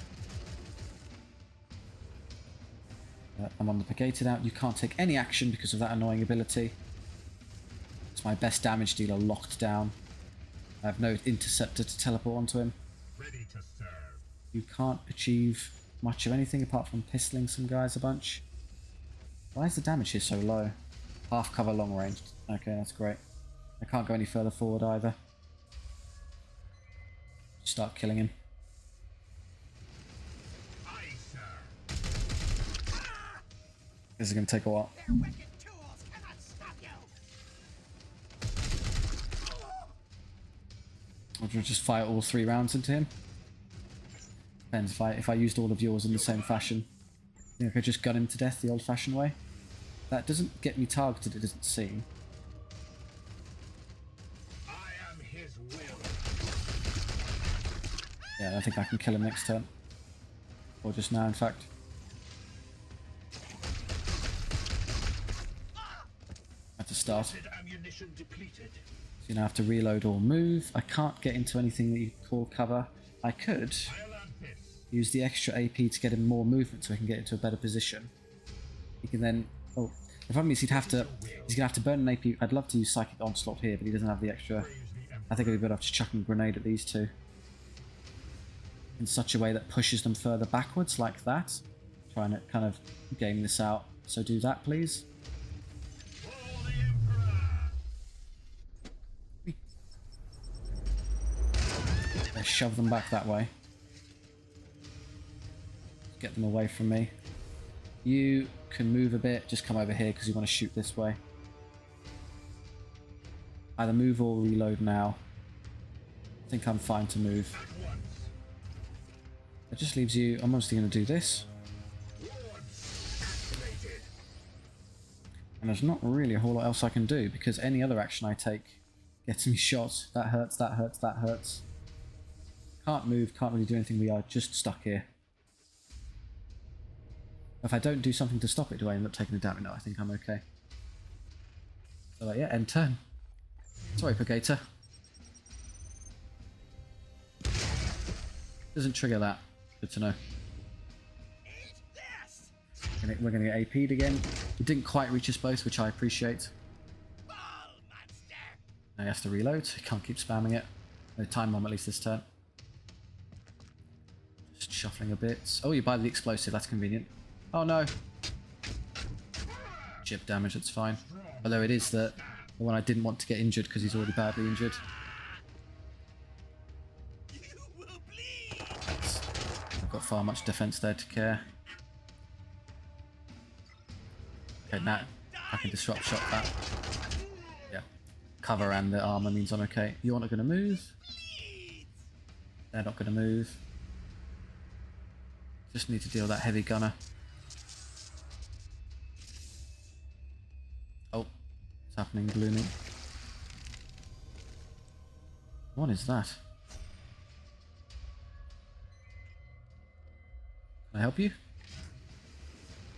I'm on the Brigaded out. You can't take any action because of that annoying ability. It's my best damage dealer locked down. I have no interceptor to teleport onto him. Ready to serve. You can't achieve much of anything apart from pistoling some guys a bunch. Why is the damage here so low? Half cover, long range. Okay, that's great. I can't go any further forward either. Start killing him. Aye, sir. This is going to take a while. Their wicked tools cannot stop you. Or do I just fire all 3 rounds into him? Depends if I used all of yours in the same fashion. I think I could just gun him to death the old-fashioned way. That doesn't get me targeted, it doesn't seem. I am his will. Yeah, I think I can kill him next turn. Or just now, in fact. At the start. Ammunition depleted. So you now have to reload or move. I can't get into anything that you call cover. I could I'll add this. use the extra AP to get him more movement so he can get into a better position. He can then... Oh, the problem is he's gonna have to burn an AP. I'd love to use Psychic Onslaught here, but he doesn't have the extra... I think it'd be better off just chucking a grenade at these two. In such a way that pushes them further backwards, like that. Trying to kind of game this out. So do that, please. For the Emperor. Let's shove them back that way. Get them away from me. You can move a bit. Just come over here because you want to shoot this way. Either move or reload now. I think I'm fine to move. That just leaves you... I'm mostly going to do this. And there's not really a whole lot else I can do because any other action I take gets me shot. That hurts, that hurts, that hurts. Can't move, can't really do anything. We are just stuck here. If I don't do something to stop it, do I end up taking the damage? No, I think I'm okay. So yeah, end turn. Sorry, Purgator. Doesn't trigger that. Good to know. We're going to get AP'd again. It didn't quite reach us both, which I appreciate. Now he has to reload. He can't keep spamming it. No time bomb at least this turn. Just shuffling a bit. Oh, you buy the explosive. That's convenient. Oh no. Chip damage. That's fine. Although it is the one I didn't want to get injured because he's already badly injured. I've got far much defense there to care. Okay, now I can disrupt shot that. Yeah. Cover and the armor means I'm okay. You're not going to move. They're not going to move. Just need to deal that heavy gunner. Oh, it's happening, gloomy. What is that? Can I help you?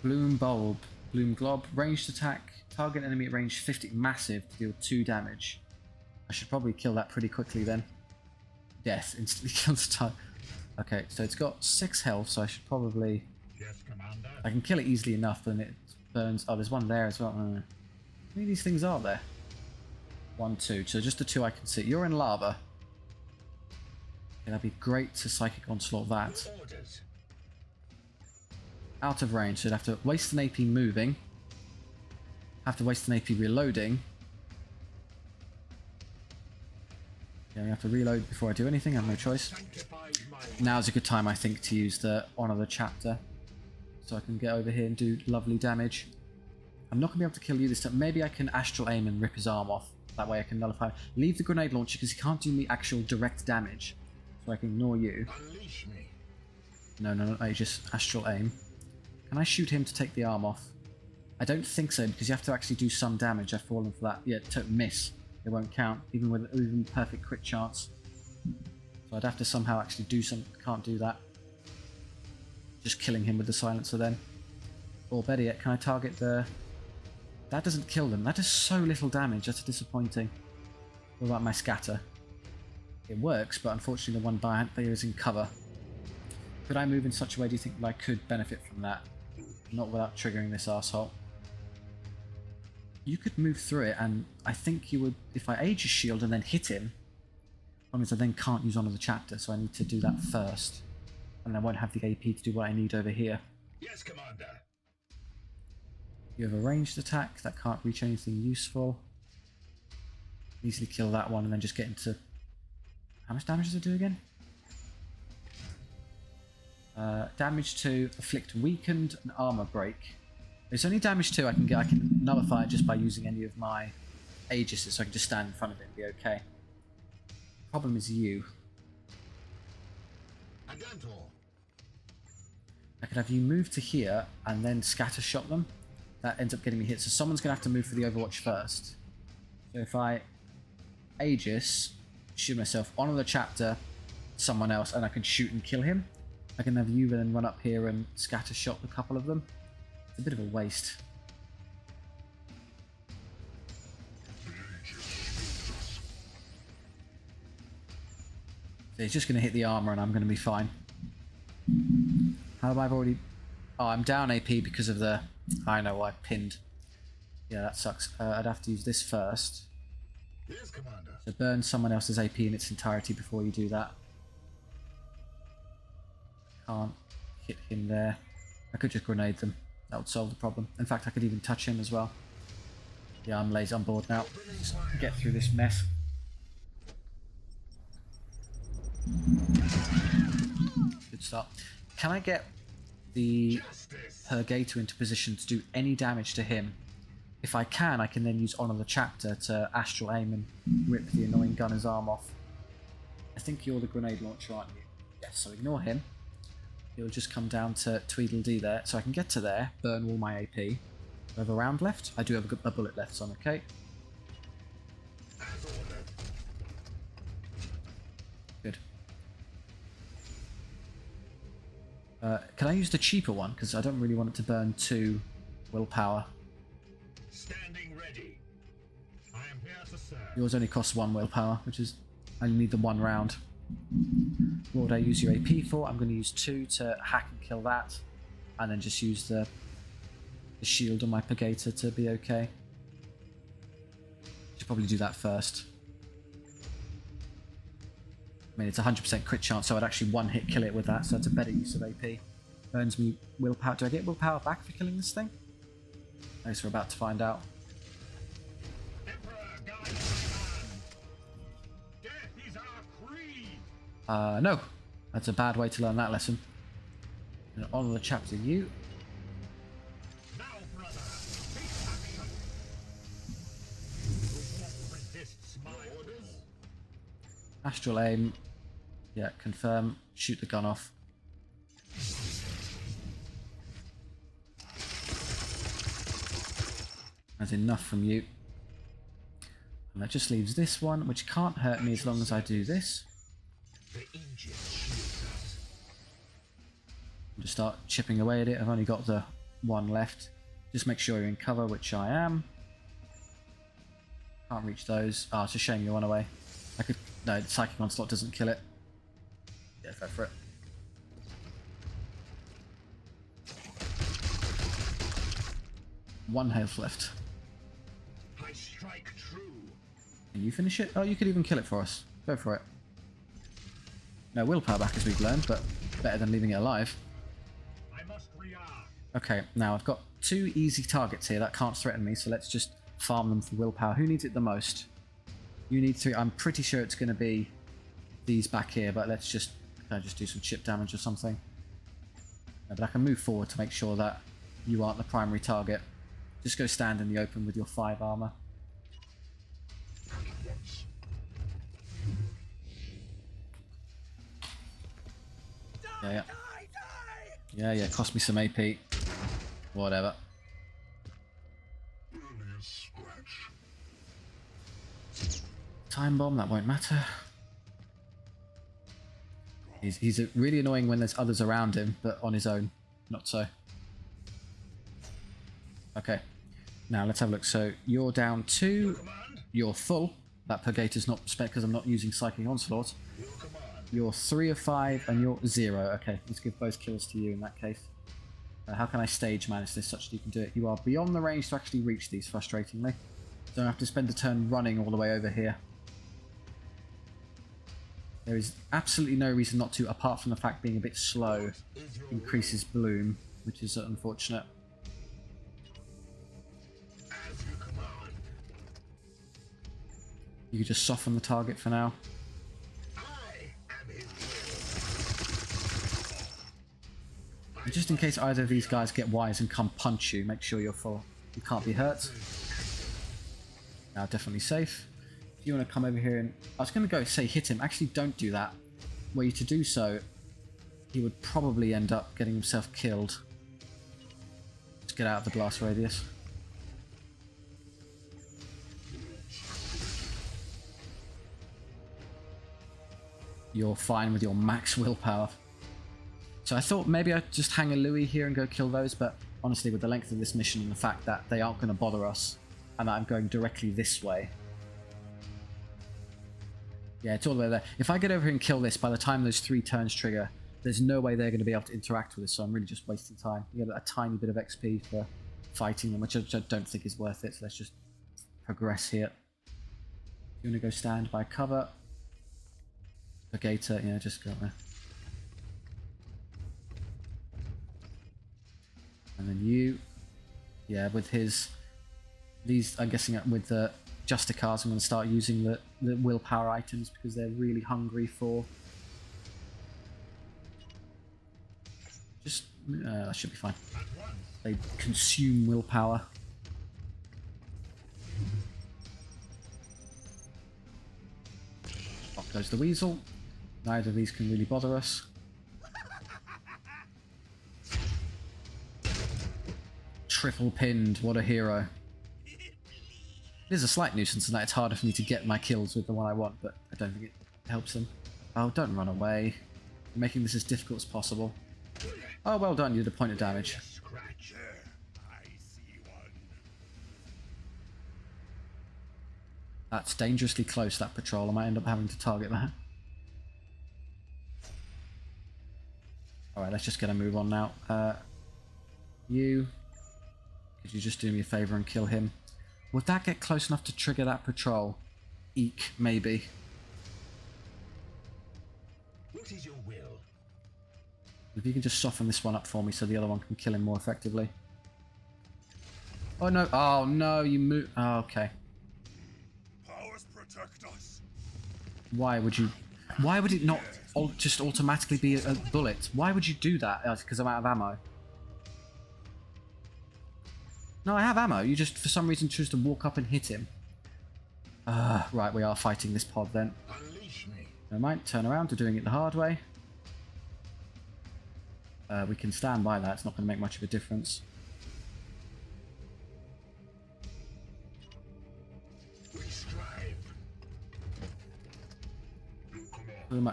Bloom bulb. Bloom glob. Ranged attack. Target enemy at range 50. Massive to deal 2 damage. I should probably kill that pretty quickly then. Death. Instantly kills the target. Okay, so it's got 6 health, so I should probably... Yes, Commander. I can kill it easily enough, then it burns... Oh, there's one there as well. How many of these things are there? 1, 2. So just the 2 I can see. You're in lava. Okay, that'd be great to Psychic Onslaught that. Orders. Out of range, so I'd have to waste an AP moving. Have to waste an AP reloading. Yeah, I have to reload before I do anything. I have no choice. Now's a good time, I think, to use the Honor the Chapter. So I can get over here and do lovely damage. I'm not going to be able to kill you this time. Maybe I can Astral Aim and rip his arm off. That way I can nullify. Leave the grenade launcher because he can't do me actual direct damage. So I can ignore you. Unleash me. No, I just Astral Aim. Can I shoot him to take the arm off? I don't think so, because you have to actually do some damage. I've fallen for that. Yeah, total miss. It won't count, even with even perfect crit chance. So I'd have to somehow actually do some... Can't do that. Just killing him with the silencer then. Or better yet, can I target the... That doesn't kill them. That does so little damage. That's disappointing. What about my scatter? It works, but unfortunately the one behind there is in cover. Could I move in such a way, do you think, that I could benefit from that? Not without triggering this arsehole. You could move through it, and I think you would... If I Aegis Shield and then hit him, that means I then can't use Honor the Chapter, so I need to do that first. And I won't have the AP to do what I need over here. Yes, Commander. You have a ranged attack that can't reach anything useful. Easily kill that one and then just get into... How much damage does it do again? Damage to afflict weakened and armor break. It's only damage 2 I can get. I can nullify it just by using any of my Aegises, so I can just stand in front of it and be okay. Problem is you. Agantor. I could have you move to here and then scatter shot them. That ends up getting me hit. So someone's going to have to move for the Overwatch first. So if I Aegis, shoot myself, Honor the Chapter, someone else, and I can shoot and kill him. I can have you then run up here and scatter shot a couple of them. It's a bit of a waste. So he's just going to hit the armor and I'm going to be fine. How have I already... Oh, I'm down AP because of the... I know, I pinned. Yeah, that sucks. I'd have to use this first. Yes, Commander. So burn someone else's AP in its entirety before you do that. Can't hit him there. I could just grenade them. That would solve the problem. In fact, I could even touch him as well. Yeah, I'm lazy. I'm bored now. Just get through this mess. Good start. Can I get the Purgator into position to do any damage to him? If I can then use Honor the Chapter to Astral Aim and rip the annoying gunner's arm off. I think you're the grenade launcher, aren't you? Yes, so ignore him. It'll just come down to Tweedledee there. So I can get to there, burn all my AP. I have a round left. I do have a bullet left, so I'm okay. Good. Can I use the cheaper one? Because I don't really want it to burn 2 willpower. Standing ready. I am here to serve. Yours only costs 1 willpower, which is... I only need the 1 round. What would I use your AP for? I'm going to use 2 to hack and kill that. And then just use the shield on my Purgator to be okay. Should probably do that first. I mean, it's 100% crit chance, so I'd actually 1-hit kill it with that, so it's a better use of AP. Burns me willpower. Do I get willpower back for killing this thing? I guess we're about to find out. Emperor, guide my hand. Death is our creed. No. That's a bad way to learn that lesson. And on the chapter, you. Now, brother, take action. Who resists my orders? Astral aim. Yeah, confirm. Shoot the gun off. That's enough from you. And that just leaves this one, which can't hurt me as long as I do this. The injured shield us. Just start chipping away at it. I've only got the 1 left. Just make sure you're in cover, which I am. Can't reach those. Oh, it's a shame you run away. I could... No, the Psychic Onslaught doesn't kill it. Yeah, go for it. One health left. I strike true. Can you finish it? Oh, you could even kill it for us. Go for it. No willpower back as we've learned, but better than leaving it alive. I must rearm. Okay, now I've got 2 easy targets here that can't threaten me, so let's just farm them for willpower. Who needs it the most? You need 3. I'm pretty sure it's going to be these back here, but let's just do some chip damage or something. No, but I can move forward to make sure that you aren't the primary target. Just go stand in the open with your 5 armor. Yeah. Yeah, cost me some AP. Whatever. Time bomb, that won't matter. He's really annoying when there's others around him, but on his own, not so. Okay, now let's have a look. So you're down 2, you're full. That Purgator's not spent because I'm not using Psychic Onslaught. You're 3 of 5 and you're 0. Okay, let's give both kills to you in that case. How can I stage manage this such that you can do it? You are beyond the range to actually reach these, frustratingly. So I have to spend a turn running all the way over here. There is absolutely no reason not to, apart from the fact being a bit slow increases bloom, which is unfortunate. You could just soften the target for now. And just in case either of these guys get wise and come punch you, make sure you're full. You can't be hurt. Now definitely safe. If you want to come over here and... I was going to go say hit him. Actually, don't do that. Were you to do so, he would probably end up getting himself killed. Just get out of the blast radius. You're fine with your max willpower. So I thought maybe I'd just hang a Louis here and go kill those, but honestly with the length of this mission and the fact that they aren't going to bother us and that I'm going directly this way. Yeah, it's all the way there. If I get over here and kill this, by the time those 3 turns trigger, there's no way they're going to be able to interact with us, so I'm really just wasting time. You get a tiny bit of XP for fighting them, which I don't think is worth it, so let's just progress here. You want to go stand by cover? Purgator, yeah, just go there. And then you, yeah, with these, I'm guessing with the Justicars, I'm going to start using the willpower items because they're really hungry for. Just, that should be fine. They consume willpower. Off goes the weasel. Neither of these can really bother us. Triple pinned, what a hero. It is a slight nuisance in that it's harder for me to get my kills with the one I want, but I don't think it helps them. Oh, don't run away. You're making this as difficult as possible. Oh, well done. You did a point of damage. Scratch. There, I see one. That's dangerously close, that patrol. I might end up having to target that. Alright, let's just get a move on now. You... Could you just do me a favour and kill him? Would that get close enough to trigger that patrol? Eek, maybe. What is your will? If you can just soften this one up for me so the other one can kill him more effectively. Oh no, oh no, you move. Oh, okay. Powers protect us. Why would you... Why would it not just automatically be a bullet? Why would you do that? Because I'm out of ammo. No, I have ammo. You just, for some reason, choose to walk up and hit him. Right, we are fighting this pod then. Unleash me. I might turn around to doing it the hard way. We can stand by that. It's not going to make much of a difference. We strive.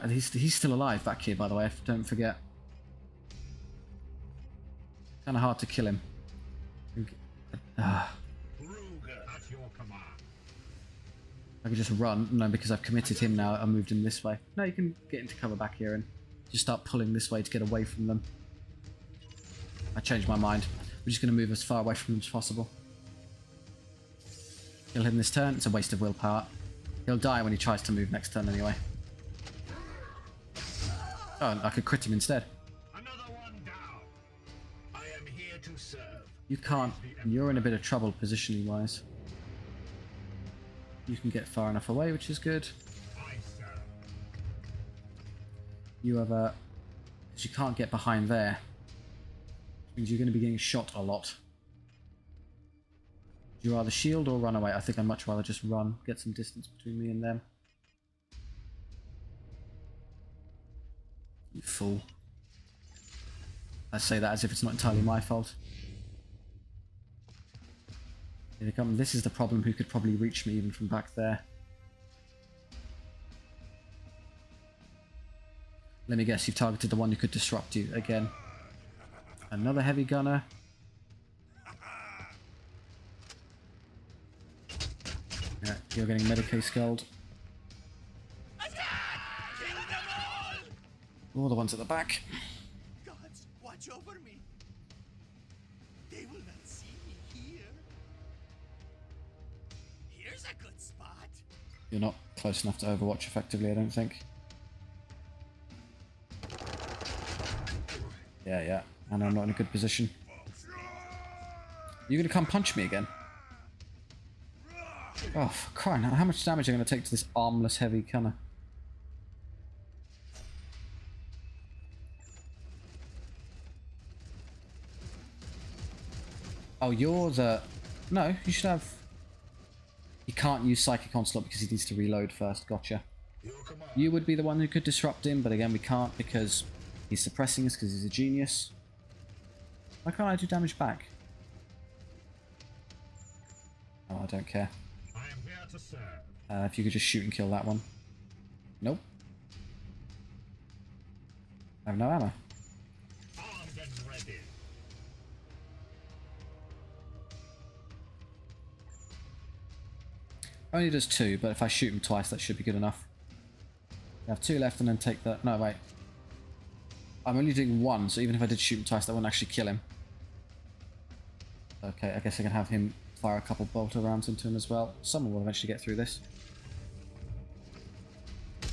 He's still alive back here, by the way. Don't forget. Kind of hard to kill him. Ruger at your command. I could just run. No, because I've committed him now. I moved him this way. No, you can get into cover back here and just start pulling this way to get away from them. I changed my mind. We're just going to move as far away from them as possible. Kill him this turn. It's a waste of willpower. He'll die when he tries to move next turn anyway. Oh, I could crit him instead. Another one down. I am here to serve. You can't. You're in a bit of trouble positioning wise. You can get far enough away, which is good. I serve. You have a... Because you can't get behind there. Which means you're going to be getting shot a lot. Do you rather shield or run away? I think I'd much rather just run. Get some distance between me and them. You fool. I say that as if it's not entirely my fault. Here they come. This is the problem. Who could probably reach me even from back there? Let me guess, you've targeted the one who could disrupt you again. Another heavy gunner. Yeah, you're getting Medicae skulled. All the ones at the back. Gods, watch over me. They will not see me here. Here's a good spot. You're not close enough to Overwatch effectively, I don't think. Yeah. And I'm not in a good position. You're going to come punch me again? Oh, for crying out. How much damage are you going to take to this armless heavy gunner? Oh, you're the... No, you should have... He can't use Psychic Onslaught because he needs to reload first. Gotcha. You would be the one who could disrupt him, but again, we can't because he's suppressing us because he's a genius. Why can't I do damage back? Oh, I don't care. I am here to serve. If you could just shoot and kill that one. Nope. I have no ammo. Armed and ready. Only does 2, but if I shoot him twice, that should be good enough. I have 2 left and then take the... No, wait. I'm only doing 1, so even if I did shoot him twice, that wouldn't actually kill him. Okay, I guess I can have him fire a couple bolter rounds into him as well. Someone will eventually get through this. I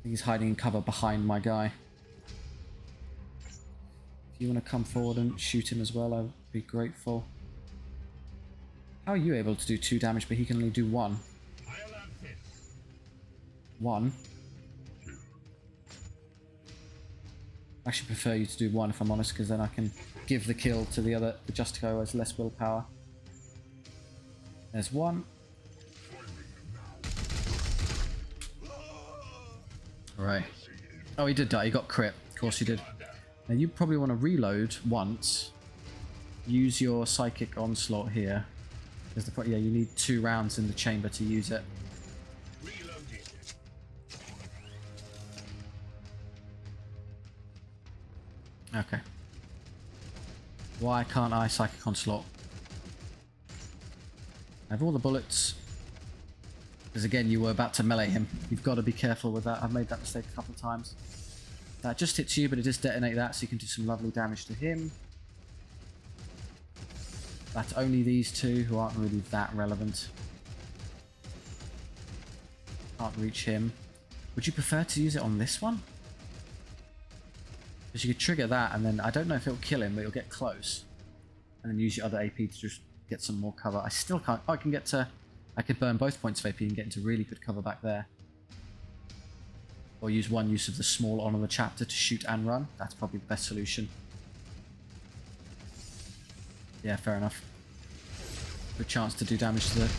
think he's hiding in cover behind my guy. If you want to come forward and shoot him as well, I would be grateful. How are you able to do 2 damage, but he can only do 1? I'll have this. 1? I actually prefer you to do 1 if I'm honest, because then I can give the kill to the other, the Justico who has less willpower. There's 1. Right. Oh, he did die. He got crit. Of course he did. Now you probably want to reload once. Use your Psychic Onslaught here. Because yeah, you need 2 rounds in the chamber to use it. Okay. Why can't I Psychic Onslaught? I have all the bullets. Because again, you were about to melee him. You've got to be careful with that. I've made that mistake a couple of times. That just hits you, but it does detonate that, so you can do some lovely damage to him. That's only these two, who aren't really that relevant. Can't reach him. Would you prefer to use it on this one? Because you could trigger that, and then I don't know if it'll kill him, but it'll get close. And then use your other AP to just get some more cover. I still can't... Oh, I can get to... I could burn both points of AP and get into really good cover back there. Or use one use of the small honor the chapter to shoot and run. That's probably the best solution. Yeah, fair enough. Good chance to do damage to the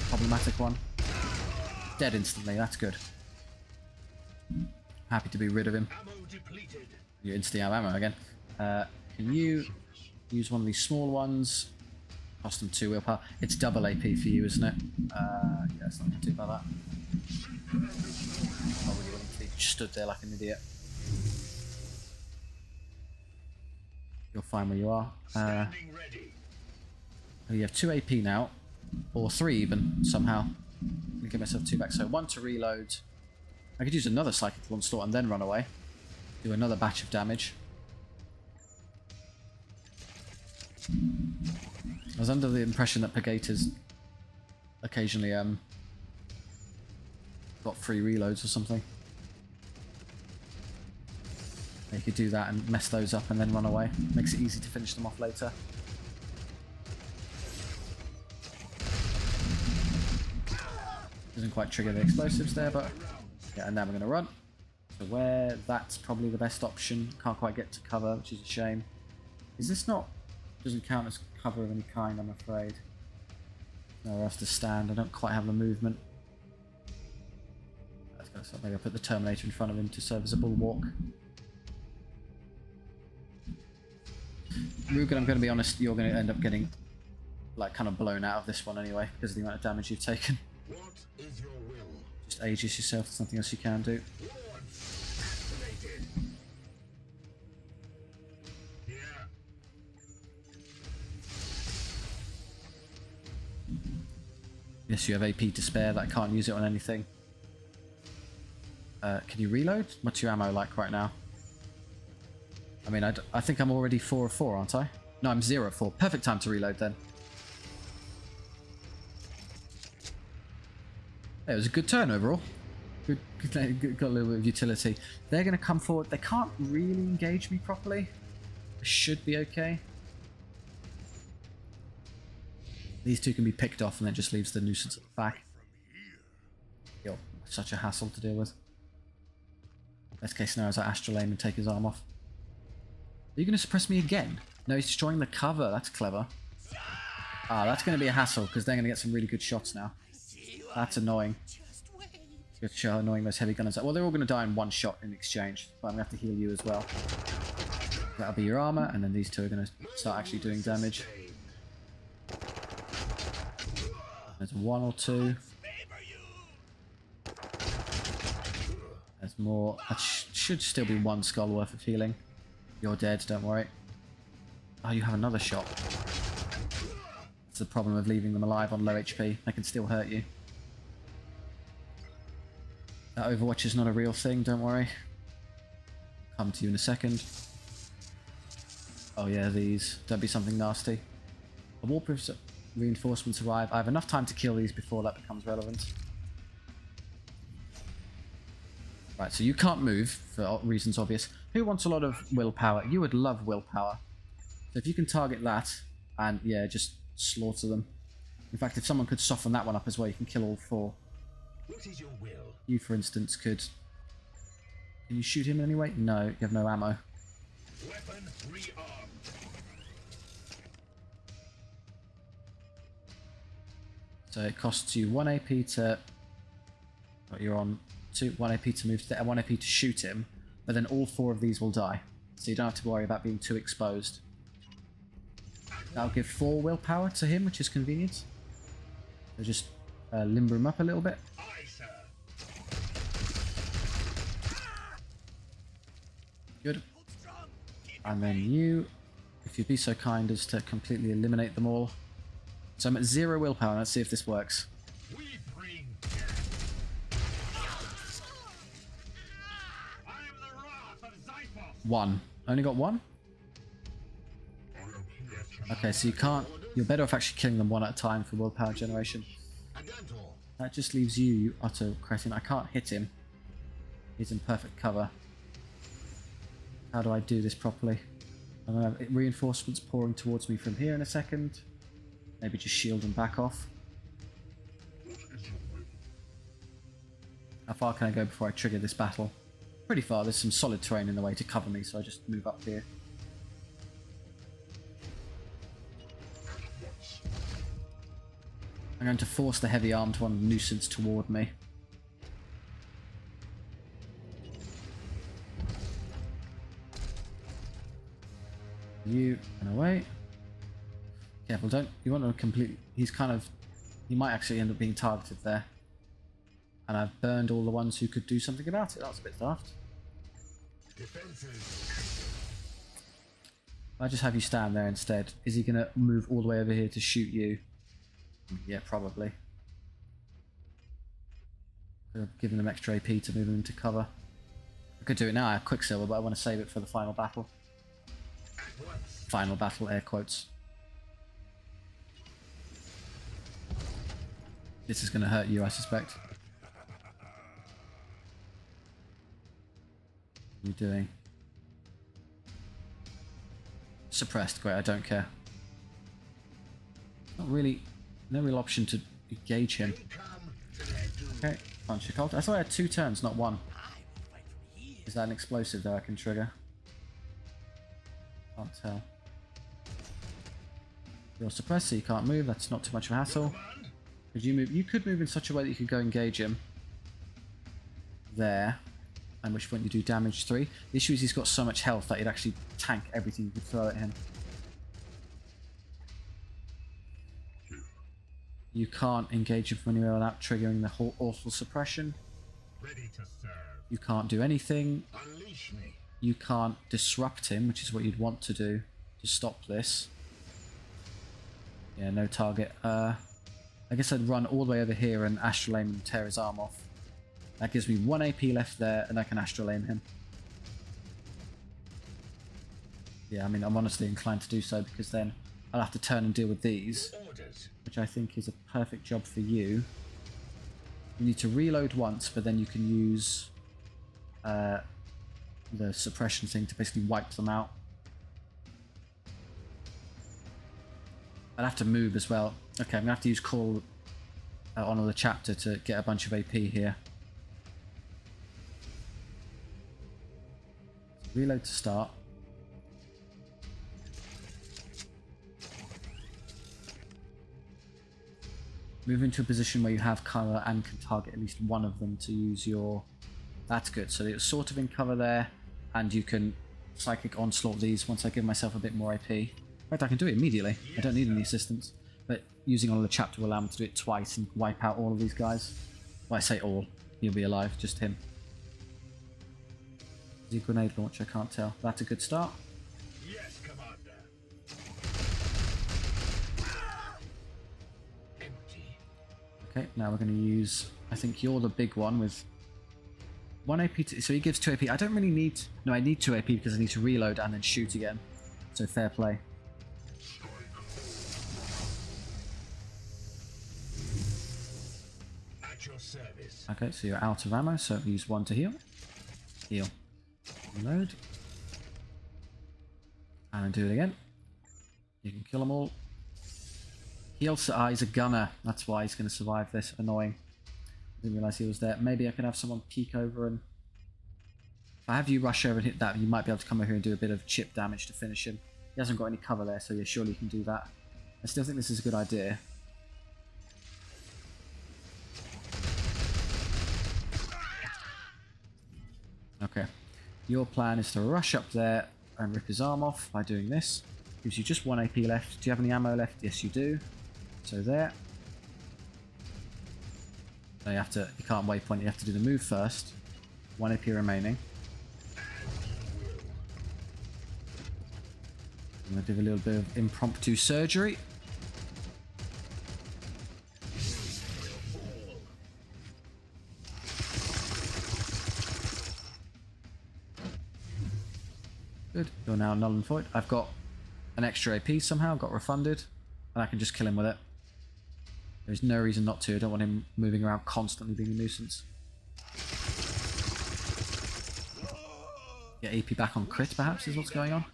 problematic one. Dead instantly, that's good. Happy to be rid of him. You're instantly out of ammo again. Can you use one of these small ones? Cost them 2 willpower. It's double AP for you, isn't it? Yeah, it's not too bad that. Not really willing to be stood there like an idiot. You're fine where you are. Oh, you have 2 AP now. Or 3 even, somehow. Let me give myself 2 back. So 1 to reload. I could use another Psychic Onslaught and then run away. Do another batch of damage. I was under the impression that Purgators occasionally got free reloads or something. You could do that and mess those up and then run away. Makes it easy to finish them off later. Doesn't quite trigger the explosives there, but yeah, and now we're going to run. So where that's probably the best option. Can't quite get to cover, which is a shame. Is this not... Doesn't count as cover of any kind, I'm afraid. Nowhere else to stand. I don't quite have the movement. Let's go. So maybe I'll put the Terminator in front of him to serve as a bulwark. Rugen, I'm going to be honest, you're going to end up getting like kind of blown out of this one anyway because of the amount of damage you've taken. What is your will? Just ages yourself. There's nothing else you can do. Yes, you have AP to spare. That I can't use it on anything. Can you reload? What's your ammo like right now? I mean, I think I'm already 4 of 4, aren't I? No, I'm 0 of 4. Perfect time to reload then. It was a good turn overall. Good, got a little bit of utility. They're going to come forward. They can't really engage me properly. It should be okay. These two can be picked off and then just leaves the nuisance at the back. Yo, such a hassle to deal with. Best case scenario is I astral aim and take his arm off. Are you going to suppress me again? No, he's destroying the cover. That's clever. Ah, that's going to be a hassle because they're going to get some really good shots now. That's annoying. Good show, annoying those heavy gunners. Well, they're all going to die in one shot in exchange, but I'm going to have to heal you as well. That'll be your armor, and then these two are going to start actually doing damage. There's 1 or 2. There's more. That should still be 1 skull worth of healing. You're dead, don't worry. Oh, you have another shot. That's the problem of leaving them alive on low HP. They can still hurt you. That Overwatch is not a real thing, don't worry. Come to you in a second. Oh yeah, these. Don't be something nasty. A Warproof reinforcements arrive. I have enough time to kill these before that becomes relevant. Right, so you can't move, for reasons obvious. Who wants a lot of willpower? You would love willpower. So if you can target that, and yeah, just slaughter them. In fact, if someone could soften that one up as well, you can kill all 4. What is your will? You, for instance, could... Can you shoot him anyway? No, you have no ammo. Weapon rearmed. So it costs you 1 AP to... What you're on... 1 AP to move to there, 1 AP to shoot him, but then all 4 of these will die. So you don't have to worry about being too exposed. That'll give 4 willpower to him, which is convenient. So just limber him up a little bit. Aye, sir. Good. Hold strong. Keep And then you, if you'd be so kind as to completely eliminate them all. So I'm at 0 willpower. Let's see if this works. We bring death. I am the wrath of Zyphos. 1. Only got 1? Okay, so you can't... You're better off actually killing them one at a time for willpower generation. That just leaves you, you utter cretin. I can't hit him. He's in perfect cover. How do I do this properly? I'm going to have reinforcements pouring towards me from here in a second. Maybe just shield and back off. How far can I go before I trigger this battle? Pretty far. There's some solid terrain in the way to cover me, so I just move up here. I'm going to force the heavy armed one nuisance toward me. You and away. Careful, don't you want to complete. He's kind of. He might actually end up being targeted there. And I've burned all the ones who could do something about it. That was a bit daft. I'll just have you stand there instead. Is he going to move all the way over here to shoot you? Yeah, probably. Giving them extra AP to move them into cover. I could do it now. I have Quicksilver, but I want to save it for the final battle. Final battle, air quotes. This is going to hurt you, I suspect. What are you doing? Suppressed. Great, I don't care. Not really... No real option to engage him. Okay, punch your cult. I thought I had 2 turns, not 1. Is that an explosive that I can trigger? Can't tell. You're suppressed, so you can't move. That's not too much of a hassle. Could you move? You could move in such a way that you could go engage him. There. At which point you do damage 3. The issue is he's got so much health that he'd actually tank everything you could throw at him. You can't engage him from anywhere without triggering the whole awful suppression. Ready to serve. You can't do anything. Unleash me. You can't disrupt him, which is what you'd want to do to stop this. Yeah, no target. I guess I'd run all the way over here and astral aim and tear his arm off. That gives me 1 AP left there, and I can astral aim him. Yeah, I mean, I'm honestly inclined to do so, because then I'll have to turn and deal with these, which I think is a perfect job for you. You need to reload once, but then you can use the suppression thing to basically wipe them out. I'd have to move as well. Okay, I'm going to have to use Call on the chapter to get a bunch of AP here. Reload to start. Move into a position where you have cover and can target at least one of them to use your... That's good. So it's sort of in cover there, and you can Psychic Onslaught these once I give myself a bit more AP. In fact, I can do it immediately. I don't need any assistance. But using on the chapter will allow me to do it twice and wipe out all of these guys. Well, I say all. He'll be alive, just him. Is he a grenade launch? I can't tell. That's a good start. Yes, Commander. Empty. Okay, now we're going to use... I think you're the big one with 1 AP. So he gives 2 AP. I don't really need... No, I need 2 AP because I need to reload and then shoot again. So fair play. At your service. Okay, so you're out of ammo, so use 1 to heal. Heal. Reload. And then do it again. You can kill them all. He also... he's a gunner. That's why he's going to survive this. Annoying. Didn't realise he was there. Maybe I can have someone peek over and... If I have you rush over and hit that, you might be able to come over here and do a bit of chip damage to finish him. He hasn't got any cover there, so yeah, surely you can do that. I still think this is a good idea. Okay. Your plan is to rush up there and rip his arm off by doing this. Gives you just 1 AP left. Do you have any ammo left? Yes, you do. So there. No, you can't waypoint, you have to do the move first. 1 AP remaining. I'm going to do a little bit of impromptu surgery. Good. You're now null and void. I've got an extra AP somehow, got refunded, and I can just kill him with it. There's no reason not to. I don't want him moving around constantly being a nuisance. Get AP back on crit, perhaps, is what's going on.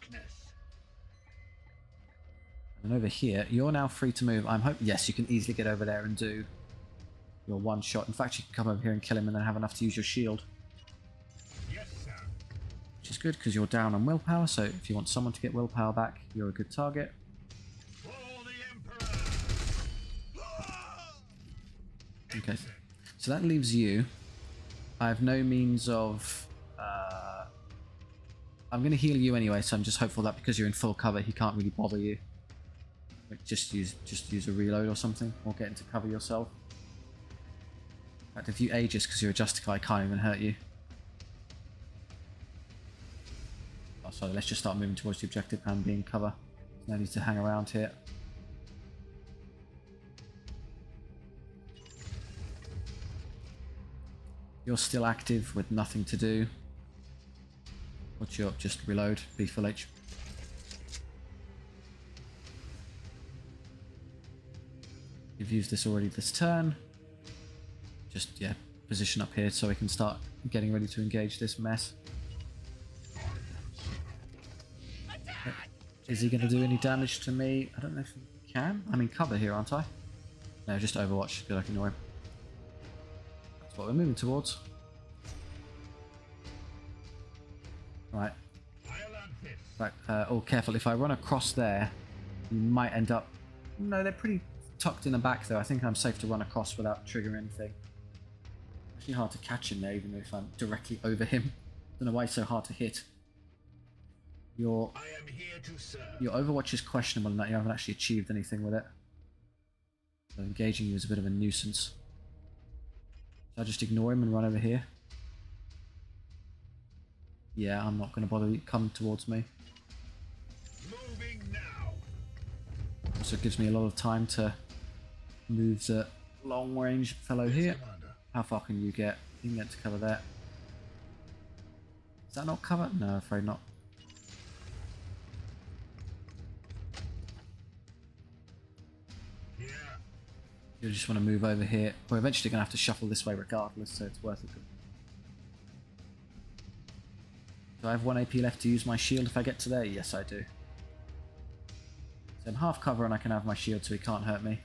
And over here, you're now free to move. I'm hoping, yes, you can easily get over there and do your one shot. In fact, you can come over here and kill him and then have enough to use your shield. Which is good because you're down on willpower, so if you want someone to get willpower back, you're a good target. Okay, so that leaves you. I have no means of... I'm going to heal you anyway, so I'm just hopeful that because you're in full cover, he can't really bother you. Like just use a reload or something, or get into cover yourself. In fact, if you Aegis because you're a Justicai, I can't even hurt you. Oh, sorry, let's just start moving towards the objective and be in cover. No need to hang around here. You're still active with nothing to do. What's your up? Just reload, be full H. You've used this already this turn. Just, yeah, position up here so we can start getting ready to engage this mess. Is he going to do any damage to me? I don't know if he can. I'm in cover here, aren't I? No, just Overwatch. Good, I can ignore him. That's what we're moving towards. Right. Right, oh, careful. If I run across there, you might end up... No, they're pretty tucked in the back, though. I think I'm safe to run across without triggering anything. Actually hard to catch him there, even if I'm directly over him. Don't know why it's so hard to hit. Your Overwatch is questionable in that you haven't actually achieved anything with it. So engaging you is a bit of a nuisance. So I just ignore him and run over here. Yeah, I'm not going to bother you. Come towards me. Moving now. Also gives me a lot of time to move the long range fellow here. How far can you get? You can get to cover there. Is that not cover? No, afraid not. Yeah. You just want to move over here. We're eventually going to have to shuffle this way regardless, so it's worth it. Do I have 1 AP left to use my shield if I get to there? Yes, I do. So I'm half cover and I can have my shield so he can't hurt me.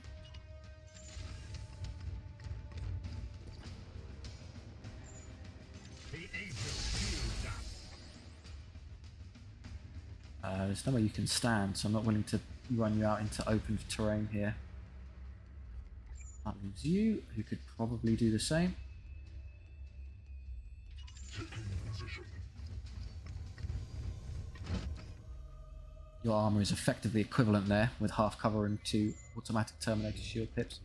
There's no way you can stand, so I'm not willing to run you out into open terrain here. That leaves you, who could probably do the same. Your armor is effectively equivalent there, with half cover and 2 automatic Terminator shield pips.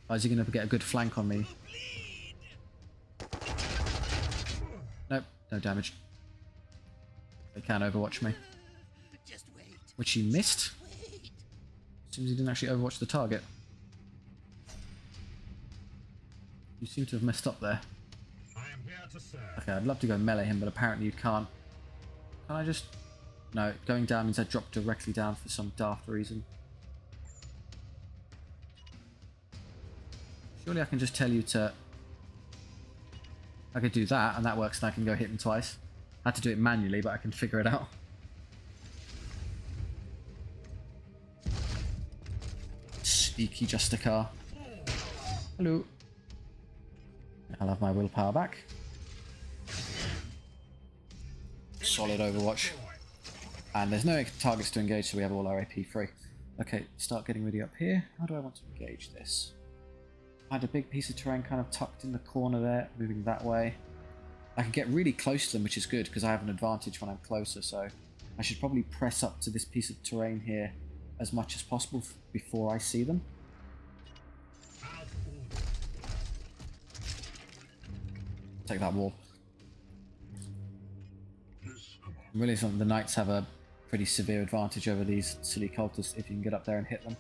Oh, is he going to get a good flank on me? Nope, no damage. They can overwatch me. Just wait. Which he missed. Wait. Seems he didn't actually overwatch the target. You seem to have messed up there. I am here to serve. Okay, I'd love to go melee him, but apparently you can't. Can I just... No, going down means I drop directly down for some daft reason. Surely I can just tell you to... I could do that, and that works, and I can go hit him twice. I had to do it manually, but I can figure it out. Sneaky Justicar. Hello. I'll have my willpower back. Solid Overwatch. And there's no targets to engage, so we have all our AP free. Okay, start getting ready up here. How do I want to engage this? I had a big piece of terrain kind of tucked in the corner there, moving that way. I can get really close to them, which is good, because I have an advantage when I'm closer, so I should probably press up to this piece of terrain here as much as possible before I see them. Take that wall. Really, the Knights have a pretty severe advantage over these silly cultists if you can get up there and hit them.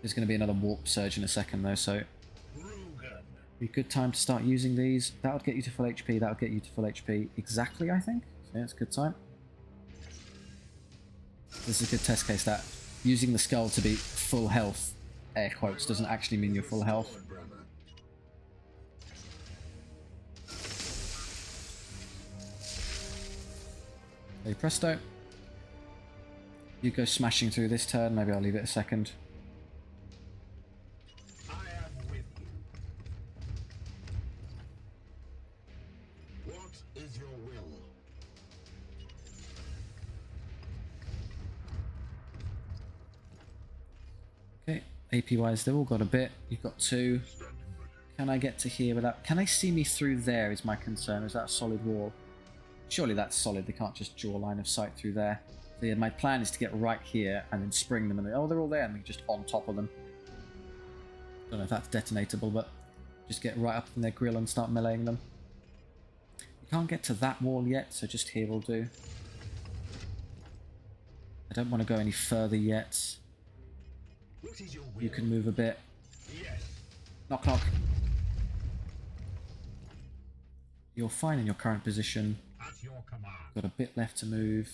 There's going to be another warp surge in a second though, so be a good time to start using these. That would get you to full HP, that would get you to full HP exactly, I think. So yeah, it's a good time. This is a good test case that using the skull to be full health, air quotes, doesn't actually mean you're full health. Hey presto. You go smashing through this turn, maybe I'll leave it a second. I am with you. What is your will? Okay, AP wise they've all got a bit. You've got 2. Can I get to here without... Can they see me through there is my concern. Is that a solid wall? Surely that's solid. They can't just draw a line of sight through there. So yeah, my plan is to get right here and then spring them. And oh, they're all there and just on top of them. Don't know if that's detonatable, but just get right up in their grill and start meleeing them. You can't get to that wall yet, so just here will do. I don't want to go any further yet. What is your will? You can move a bit. Yes. Knock knock. You're fine in your current position. At your command. Got a bit left to move.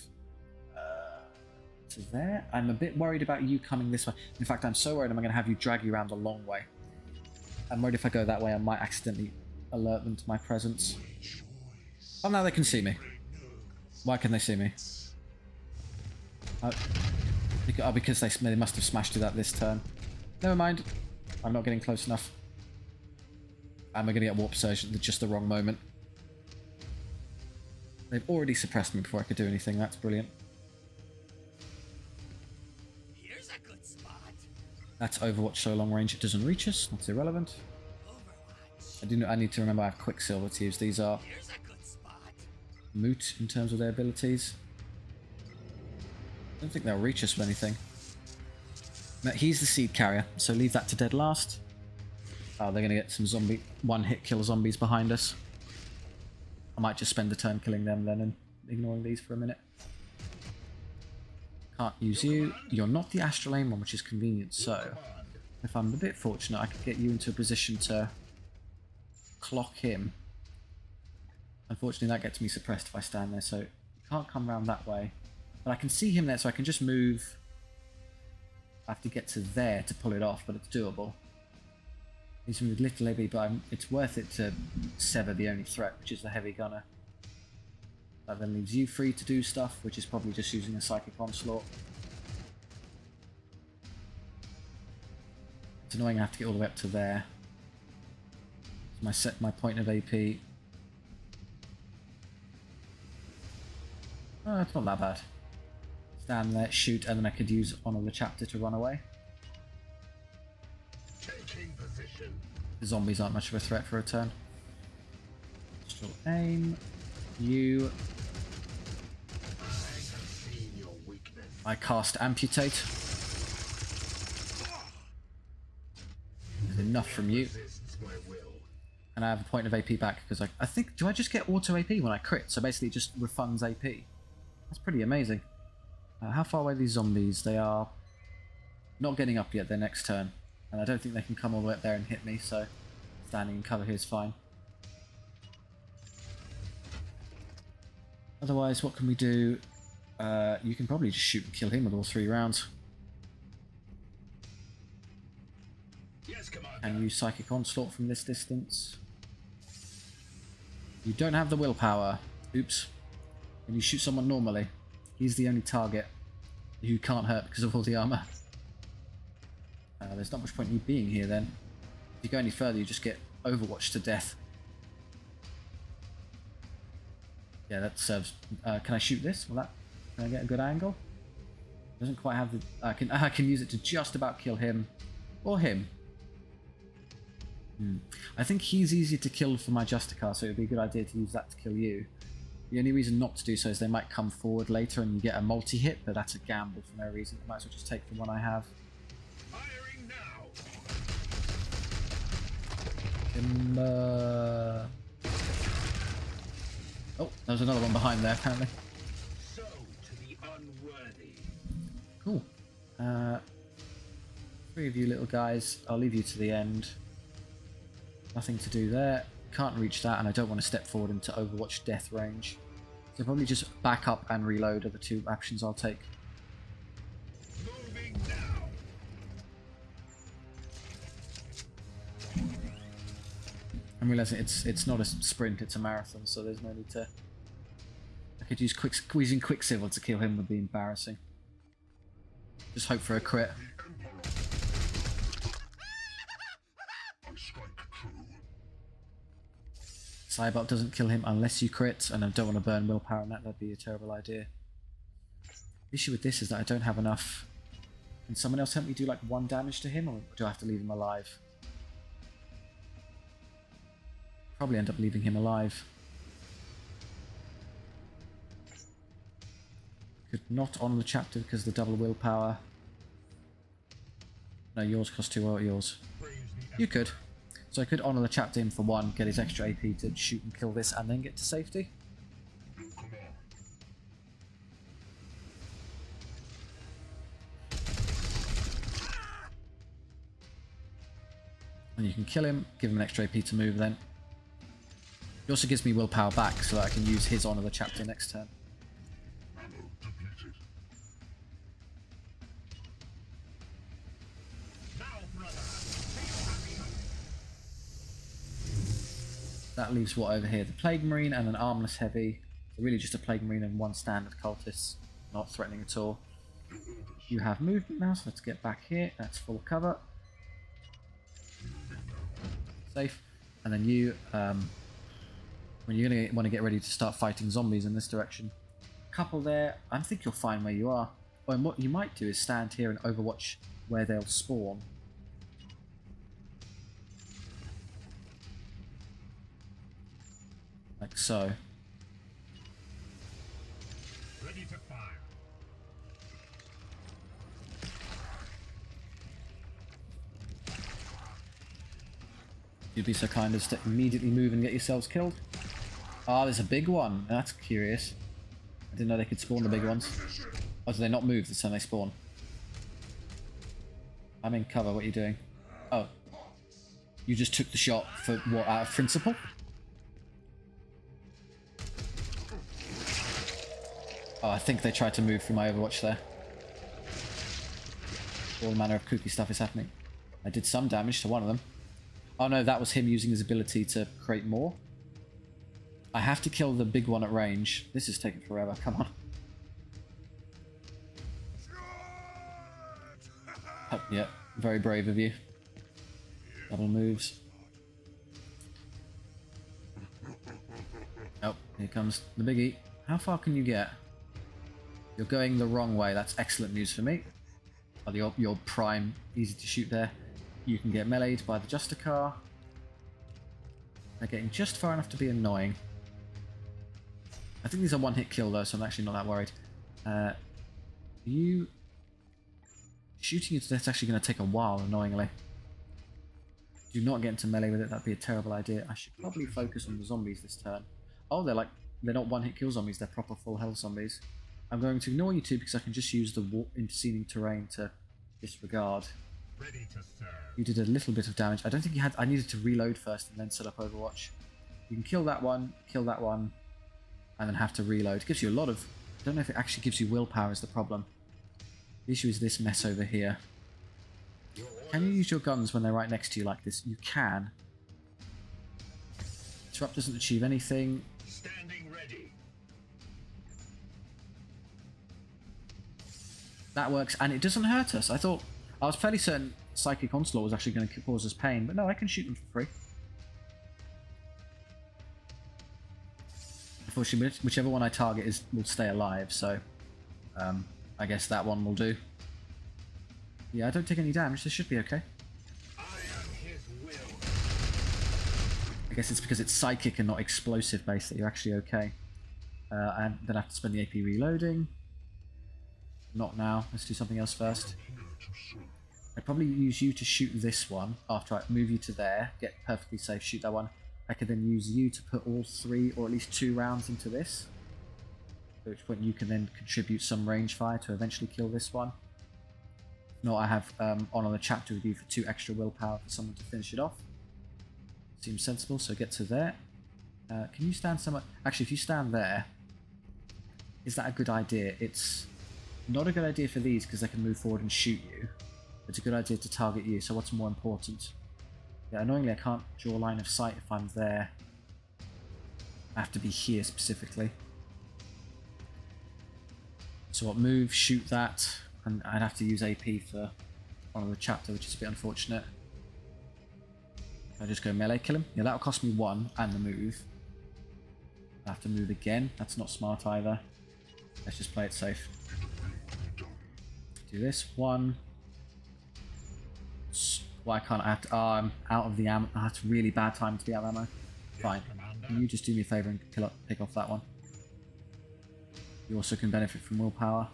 To there. I'm a bit worried about you coming this way. In fact, I'm so worried I'm going to have you drag you around the long way. I'm worried if I go that way I might accidentally alert them to my presence. Oh, now they can see me. Why can they see me? Oh, because they must have smashed through that this turn. Never mind. I'm not getting close enough. I'm going to get warp surge at just the wrong moment. They've already suppressed me before I could do anything. That's brilliant. Here's a good spot. That's Overwatch so long range it doesn't reach us. That's irrelevant. Overwatch. I need to remember I have Quicksilver to use. These are Here's a good spot. moot in terms of their abilities. I don't think they'll reach us with anything. But he's the seed carrier, so leave that to dead last. Oh, they're going to get some zombie one-hit kill zombies behind us. I might just spend the turn killing them then and ignoring these for a minute. Can't use you. You're not the Astral Aim one, which is convenient, so if I'm a bit fortunate, I could get you into a position to clock him. Unfortunately, that gets me suppressed if I stand there, so you can't come around that way. But I can see him there, so I can just move. I have to get to there to pull it off, but it's doable. He's with little AB, but it's worth it to sever the only threat, which is the heavy gunner. That then leaves you free to do stuff, which is probably just using a psychic onslaught. It's annoying I have to get all the way up to there. So my point of AP. Oh, it's not that bad. Stand there, shoot, and then I could use Honor the Chapter to run away. Taking position. The zombies aren't much of a threat for a turn. Still aim. You. I have seen your weakness. I cast Amputate. There's enough from you. Resists my will. And I have a point of AP back because I think... Do I just get auto AP when I crit? So basically it just refunds AP. That's pretty amazing. How far away are these zombies? They are not getting up yet their next turn. And I don't think they can come all the way up there and hit me, so standing in cover here is fine. Otherwise, what can we do? You can probably just shoot and kill him with all 3 rounds. Yes, Commander. And use Psychic Onslaught from this distance. You don't have the willpower. Oops. When you shoot someone normally, he's the only target who can't hurt because of all the armor. There's not much point in you being here then. If you go any further, you just get Overwatched to death. Yeah, that serves. Can I shoot this? Will that? Can I get a good angle? Doesn't quite have the. I can use it to just about kill him, or him. I think he's easier to kill for my Justicar, so it would be a good idea to use that to kill you. The only reason not to do so is they might come forward later and you get a multi-hit, but that's a gamble for no reason. I might as well just take the one I have. Firing now. Oh, there's another one behind there apparently. So Cool. 3 of you little guys. I'll leave you to the end. Nothing to do there. Can't reach that, and I don't want to step forward into Overwatch death range. So probably just back up and reload are the 2 actions I'll take. Moving now. I'm realizing it's not a sprint, it's a marathon, so there's no need to... I could use using Quicksilver to kill him would be embarrassing. Just hope for a crit. Cybot doesn't kill him unless you crit, and I don't want to burn willpower on that, that'd be a terrible idea. The issue with this is that I don't have enough. Can someone else help me do like 1 damage to him, or do I have to leave him alive? Probably end up leaving him alive. Could not honour the chapter because of the double willpower. No, yours cost 2, or yours. You could. So I could honour the chapter him for 1, get his extra AP to shoot and kill this, and then get to safety. And you can kill him, give him an extra AP to move then. It also gives me willpower back so that I can use his honour the chapter next turn. That leaves what over here? The Plague Marine and an Armless Heavy. So really just a Plague Marine and 1 standard Cultist. Not threatening at all. You have movement now, so let's get back here. That's full cover. Safe. And then you, when you're going to want to get ready to start fighting zombies in this direction. Couple there. I think you're fine where you are. And what you might do is stand here and overwatch where they'll spawn. Like so. Ready to fire. You'd be so kind as to immediately move and get yourselves killed. Ah, there's a big one. That's curious. I didn't know they could spawn the big ones. Oh, do they not move the time they spawn? I'm in cover. What are you doing? Oh. You just took the shot for what, out of principle? Oh, I think they tried to move through my Overwatch there. All manner of kooky stuff is happening. I did some damage to one of them. Oh no, that was him using his ability to create more. I have to kill the big one at range. This is taking forever, come on. Oh, yeah, very brave of you. Double moves. Oh, here comes the biggie. How far can you get? You're going the wrong way. That's excellent news for me. Oh, your prime, easy to shoot there. You can get meleeed by the Justicar. They're getting just far enough to be annoying. I think these are 1-hit kill though, so I'm actually not that worried. You... Shooting you to death is actually going to take a while, annoyingly. Do not get into melee with it, that'd be a terrible idea. I should probably focus on the zombies this turn. Oh, they're not 1-hit kill zombies, they're proper full health zombies. I'm going to ignore you 2 because I can just use the interceding terrain to disregard. Ready to serve. You did a little bit of damage. I don't think you had... I needed to reload first and then set up Overwatch. You can kill that one, and then have to reload. It gives you a lot of... I don't know if it actually gives you willpower is the problem. The issue is this mess over here. Can you use your guns when they're right next to you like this? You can. Disrupt doesn't achieve anything. Standing ready. That works, and it doesn't hurt us. I was fairly certain Psychic Onslaught was actually going to cause us pain, but no, I can shoot them for free. Unfortunately, whichever one I target will stay alive, so I guess that one will do. Yeah, I don't take any damage, this should be okay. I am his will. I guess it's because it's psychic and not explosive based that you're actually okay. And then I have to spend the AP reloading. Not now, let's do something else first. I'd probably use you to shoot this one after I move you to there, get perfectly safe, shoot that one. I could then use you to put all 3 or at least 2 rounds into this. At which point you can then contribute some range fire to eventually kill this one. not, I have on the chapter with you for 2 extra willpower for someone to finish it off. Seems sensible, so get to there. Can you stand somewhere? Actually, if you stand there, is that a good idea? It's not a good idea for these because they can move forward and shoot you. It's a good idea to target you, so what's more important? Yeah, annoyingly I can't draw a line of sight if I'm there. I have to be here specifically. So what, move, shoot that, and I'd have to use AP for one of the chapter, which is a bit unfortunate. I just go melee, kill him. Yeah, that'll cost me 1 and the move. I have to move again. That's not smart either. Let's just play it safe. Do this. 1. Why can't I have to... Oh, I'm out of the ammo. Oh, that's a really bad time to be out of ammo. Fine. Can you just do me a favour and pick off that one? You also can benefit from willpower.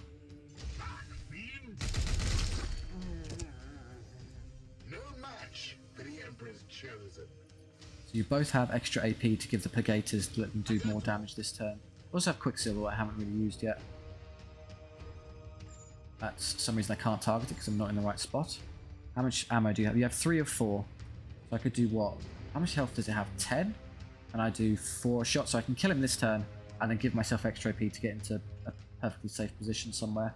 No match for the Emperor's chosen. So you both have extra AP to give the Purgators to let them do more damage this turn. Also have Quicksilver, I haven't really used yet. That's some reason I can't target it because I'm not in the right spot. How much ammo do you have? You have 3 of 4. So I could do what? How much health does it have? 10? And I do 4 shots, so I can kill him this turn and then give myself extra AP to get into a perfectly safe position somewhere.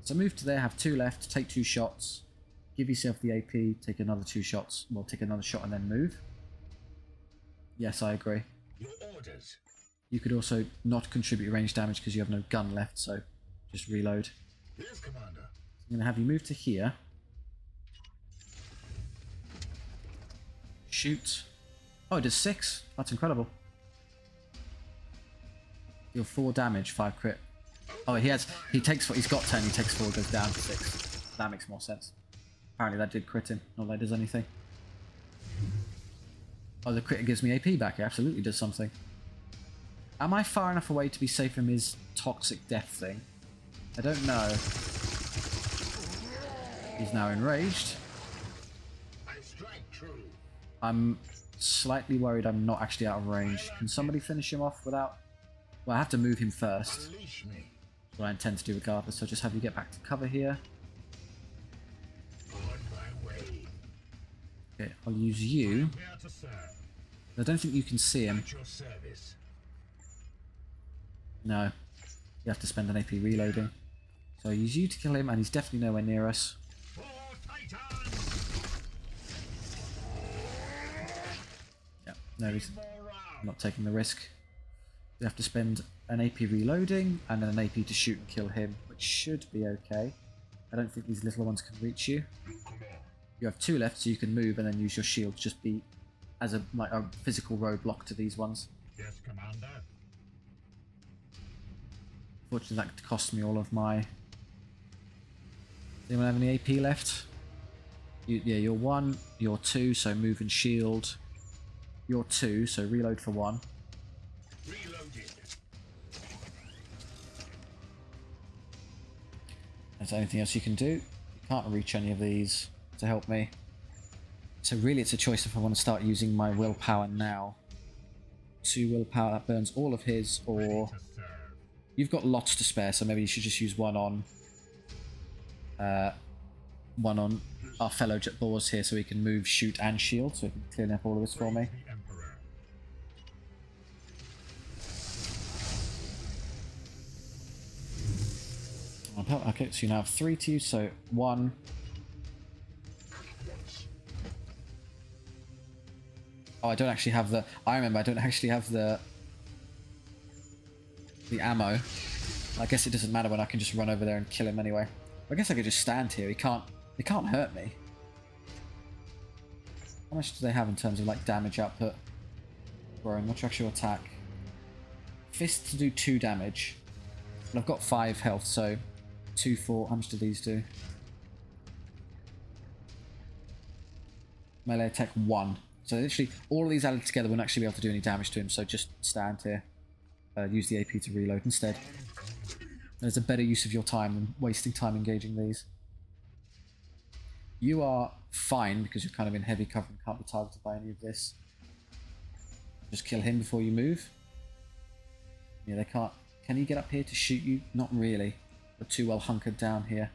So move to there, have 2 left, take 2 shots, give yourself the AP, take another 2 shots, well, take another shot and then move. Yes, I agree. Your orders. You could also not contribute range damage because you have no gun left, so just reload. Yes, Commander. I'm going to have you move to here. Shoot. Oh, it does 6. That's incredible. Deal 4 damage, 5 crit. Oh, he takes 4, he's got 10, he takes 4, goes down to 6. That makes more sense. Apparently that did crit him, not that does anything. Oh, the crit gives me AP back, it absolutely does something. Am I far enough away to be safe from his toxic death thing? I don't know. He's now enraged. I strike true. I'm slightly worried I'm not actually out of range. Can somebody finish him off without... Well, I have to move him first. Unleash me. That's what I intend to do regardless, so I'll just have you get back to cover here. On my way. Okay, I'll use you. Here to serve. I don't think you can see him. At your service. No. You have to spend an AP reloading. So I'll use you to kill him, and he's definitely nowhere near us. For Titan. Yeah, no, he's More round. not taking the risk. You have to spend an AP reloading, and then an AP to shoot and kill him, which should be okay. I don't think these little ones can reach you. You have 2 left, so you can move and then use your shield. Just be as a physical roadblock to these ones. Yes, Commander. Fortunately, that cost me all of my... Does anyone have any AP left? Yeah, you're 1, you're 2, so move and shield. You're 2, so reload for 1. Reloaded. Is there anything else you can do? You can't reach any of these to help me. So really it's a choice if I want to start using my willpower now. 2 willpower, that burns all of his, or... To serve. You've got lots to spare, so maybe you should just use one on our fellow jet boars here, so he can move, shoot, and shield. So he can clean up all of this for me. The Emperor. Okay, so you now have 3 to use. So 1. Oh, I don't actually have the. I remember I don't actually have the ammo. I guess it doesn't matter when I can just run over there and kill him anyway. I guess I could just stand here. He can't hurt me. How much do they have in terms of like damage output? Growing, what's your actual attack? Fist to do 2 damage. And I've got 5 health, so 2, 4. How much do these do? Melee attack 1. So literally all of these added together wouldn't actually be able to do any damage to him, so just stand here. Use the AP to reload instead. There's a better use of your time than wasting time engaging these. You are fine because you're kind of in heavy cover and can't be targeted by any of this. Just kill him before you move. Yeah, they can't. Can he get up here to shoot you? Not really. We're too well hunkered down here.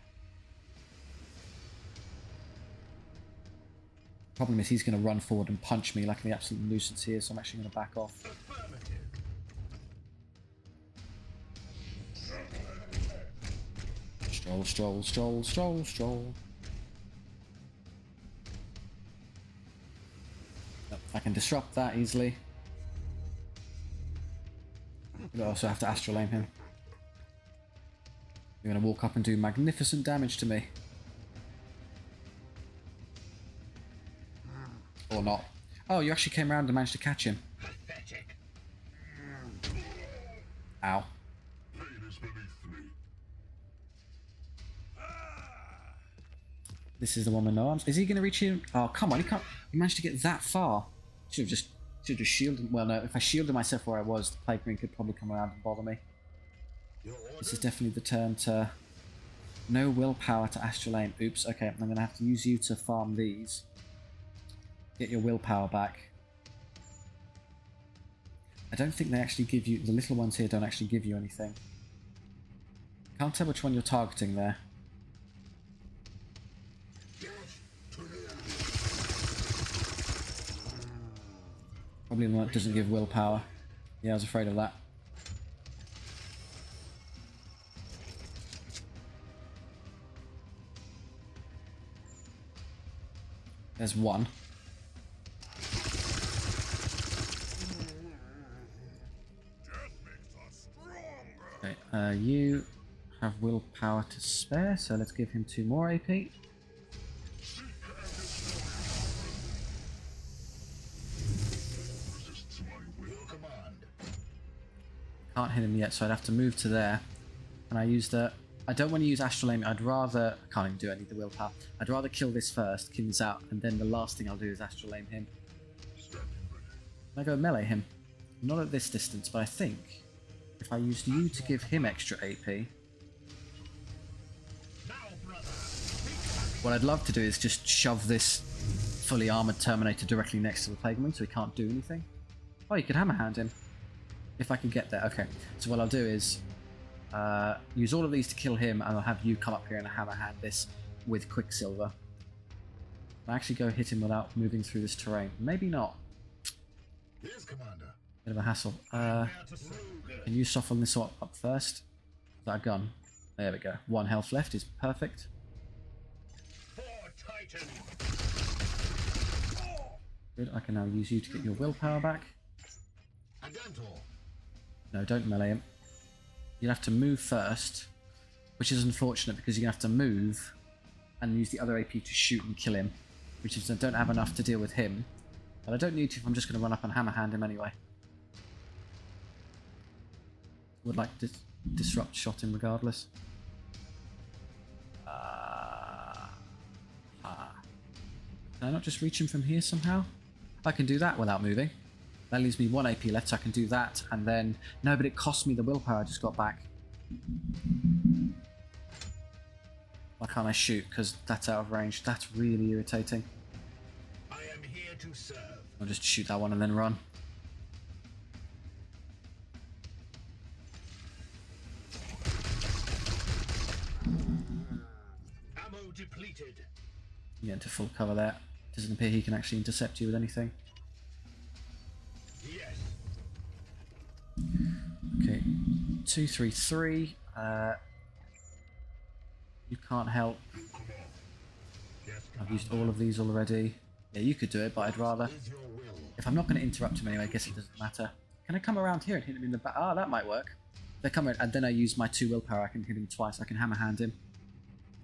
Problem is he's going to run forward and punch me like the absolute nuisance he is, so I'm actually going to back off. Stroll, stroll, stroll, stroll, stroll. Yep, I can disrupt that easily. But I also have to astral aim him. You're going to walk up and do magnificent damage to me. Or not. Oh, you actually came around and managed to catch him. Ow. This is the one with no arms. Is he going to reach him? Oh, come on, he can't. He managed to get that far. Should have just shielded. Well, no, if I shielded myself where I was, the Plague Marine could probably come around and bother me. This is definitely the turn to... No willpower to astral aim. Oops, okay, I'm going to have to use you to farm these. Get your willpower back. I don't think they actually give you... The little ones here don't actually give you anything. Can't tell which one you're targeting there. Probably the one that doesn't give willpower. Yeah, I was afraid of that. There's one. Okay, you have willpower to spare, so let's give him 2 more AP. Can't hit him yet, so I'd have to move to there. And I use the... I don't want to use astral aim. I'd rather... I can't even do any of the willpower. I'd rather kill this first, kill this out, and then the last thing I'll do is astral aim him. Can I go melee him? Not at this distance, but I think if I used you to give him extra AP... What I'd love to do is just shove this fully armoured Terminator directly next to the Plague Marine so he can't do anything. Oh, you could hammer hand him. If I can get there. Okay, so what I'll do is use all of these to kill him, and I'll have you come up here and hammer hand this with Quicksilver. I'll actually go hit him without moving through this terrain. Maybe not. Yes, Commander. Bit of a hassle. Can you soften this up first? Is that a gun? There we go. 1 health left is perfect. Good, I can now use you to get your willpower back. No, don't melee him. You'll have to move first, which is unfortunate because you're going to have to move and use the other AP to shoot and kill him, which is I don't have enough to deal with him. But I don't need to if I'm just going to run up and hammer hand him anyway. Would like to disrupt shot him regardless. Can I not just reach him from here somehow? I can do that without moving. That leaves me 1 AP left, so I can do that, and then... No, but it cost me the willpower I just got back. Why can't I shoot? Because that's out of range. That's really irritating. I am here to serve. I'll just shoot that one and then run. Ammo depleted. You get into full cover there. Doesn't appear he can actually intercept you with anything. Yes. Okay, 2, 3, 3. You can't help. Yes, I've used all of these already. Yeah, you could do it, but I'd rather. is your will. If I'm not going to interrupt him anyway, I guess it doesn't matter. Can I come around here and hit him in the back? Ah, that might work. If they come in, and then I use my 2 willpower, I can hit him twice. I can hammer hand him.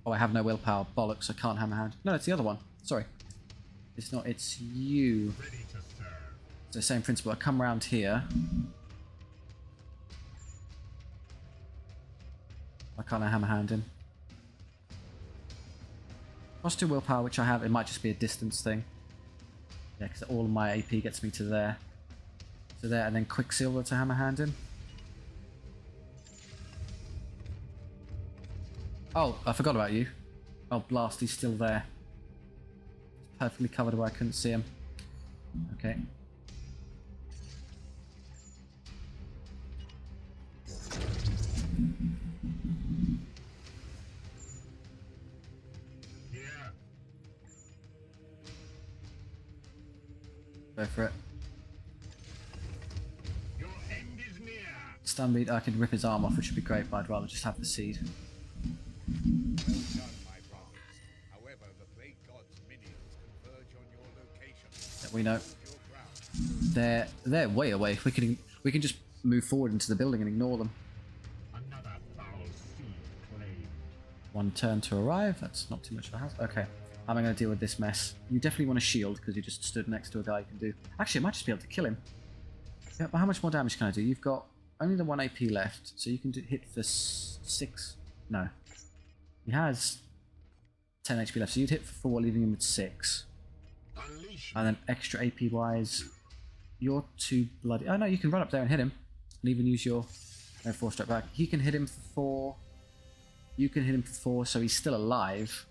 Oh, I have no willpower. Bollocks, I can't hammer hand. No, it's the other one. Sorry. It's not, it's you. Ready to serve. It's the same principle. I come around here. Why can't I hammer hand him? Plus 2 willpower, which I have. It might just be a distance thing. Yeah, because all of my AP gets me to there. To there, and then Quicksilver to hammer hand him. Oh, I forgot about you. Oh, blast, he's still there. Perfectly covered where I couldn't see him. Okay. Yeah. Go for it. Your end is near. Stun I could rip his arm off, which would be great, but I'd rather just have the seed. Well done, my brothers. However, the Plague God's minions converge on your location. We know. Hold your ground. They're way away. We can just move forward into the building and ignore them. Another foul seed claimed. One turn to arrive. That's not too much of a hassle. Okay. How am I going to deal with this mess? You definitely want a shield because you just stood next to a guy you can do. Actually, I might just be able to kill him. Yeah, but how much more damage can I do? You've got only the 1 AP left, so you can hit for 6. No. He has 10 HP left, so you'd hit for 4, leaving him with 6. Unleash And then extra AP wise, you're too bloody. Oh no, you can run up there and hit him, and even use your 4-step back. He can hit him for 4. You can hit him for 4, so he's still alive.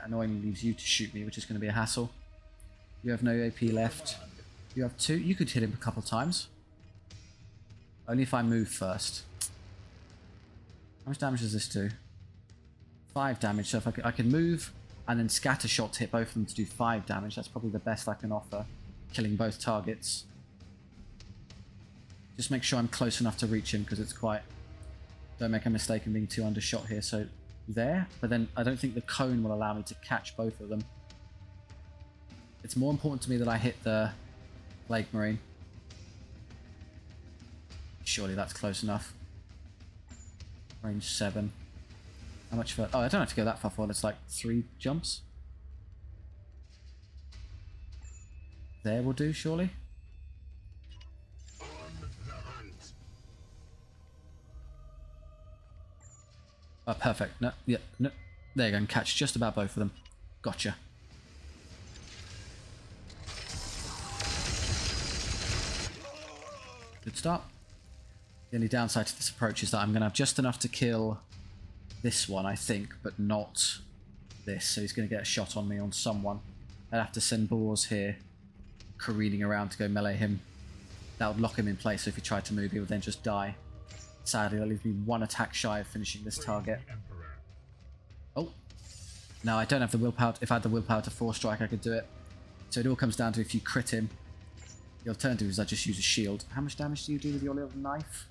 Annoyingly leaves you to shoot me, which is going to be a hassle. You have no AP left. You have 2. You could hit him a couple times. Only if I move first. How much damage does this do? 5 damage. So if I can move and then scatter shot to hit both of them to do 5 damage. That's probably the best I can offer. Killing both targets. Just make sure I'm close enough to reach him because it's quite... Don't make a mistake in being too undershot here. So there. But then I don't think the cone will allow me to catch both of them. It's more important to me that I hit the Plague Marine. Surely that's close enough. Range 7. How much further? Oh, I don't have to go that far forward. It's like 3 jumps. There will do, surely. on the hunt. Oh, perfect. No, yeah, no. There you go. And catch just about both of them. Gotcha. Good start. The only downside to this approach is that I'm going to have just enough to kill this one, I think, but not this. So he's going to get a shot on me on someone. I'd have to send boars here careening around to go melee him. That would lock him in place, so if he tried to move, he would then just die. Sadly, that leaves me 1 attack shy of finishing this target. Oh. No, I don't have the willpower. If I had the willpower to 4-strike, I could do it. So it all comes down to if you crit him. The alternative is I just use a shield. How much damage do you do with your little knife?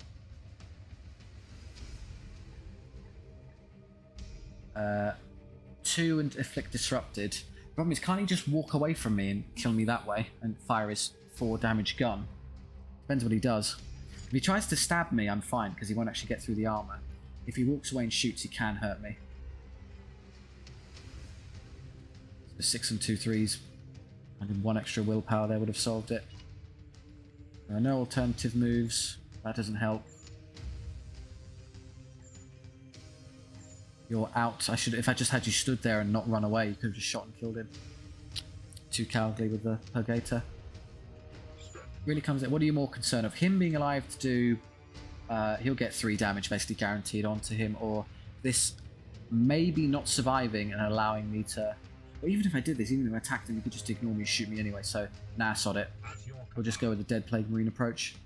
2 and inflict disrupted. The problem is, can't he just walk away from me and kill me that way and fire his 4 damage gun? Depends what he does. If he tries to stab me, I'm fine because he won't actually get through the armor. If he walks away and shoots, he can hurt me. So 6 and 2 3s. And 1 extra willpower there would have solved it. There are no alternative moves. That doesn't help. You're out. I should, if I just had you stood there and not run away, you could have just shot and killed him. Too cowardly with the Purgator. Really comes in. What are you more concerned of? Him being alive to do... he'll get 3 damage basically guaranteed onto him, or this maybe not surviving and allowing me to... But even if I did this, even if I attacked him, he could just ignore me and shoot me anyway, so nah, sod it. We'll just go with the Dead Plague Marine approach.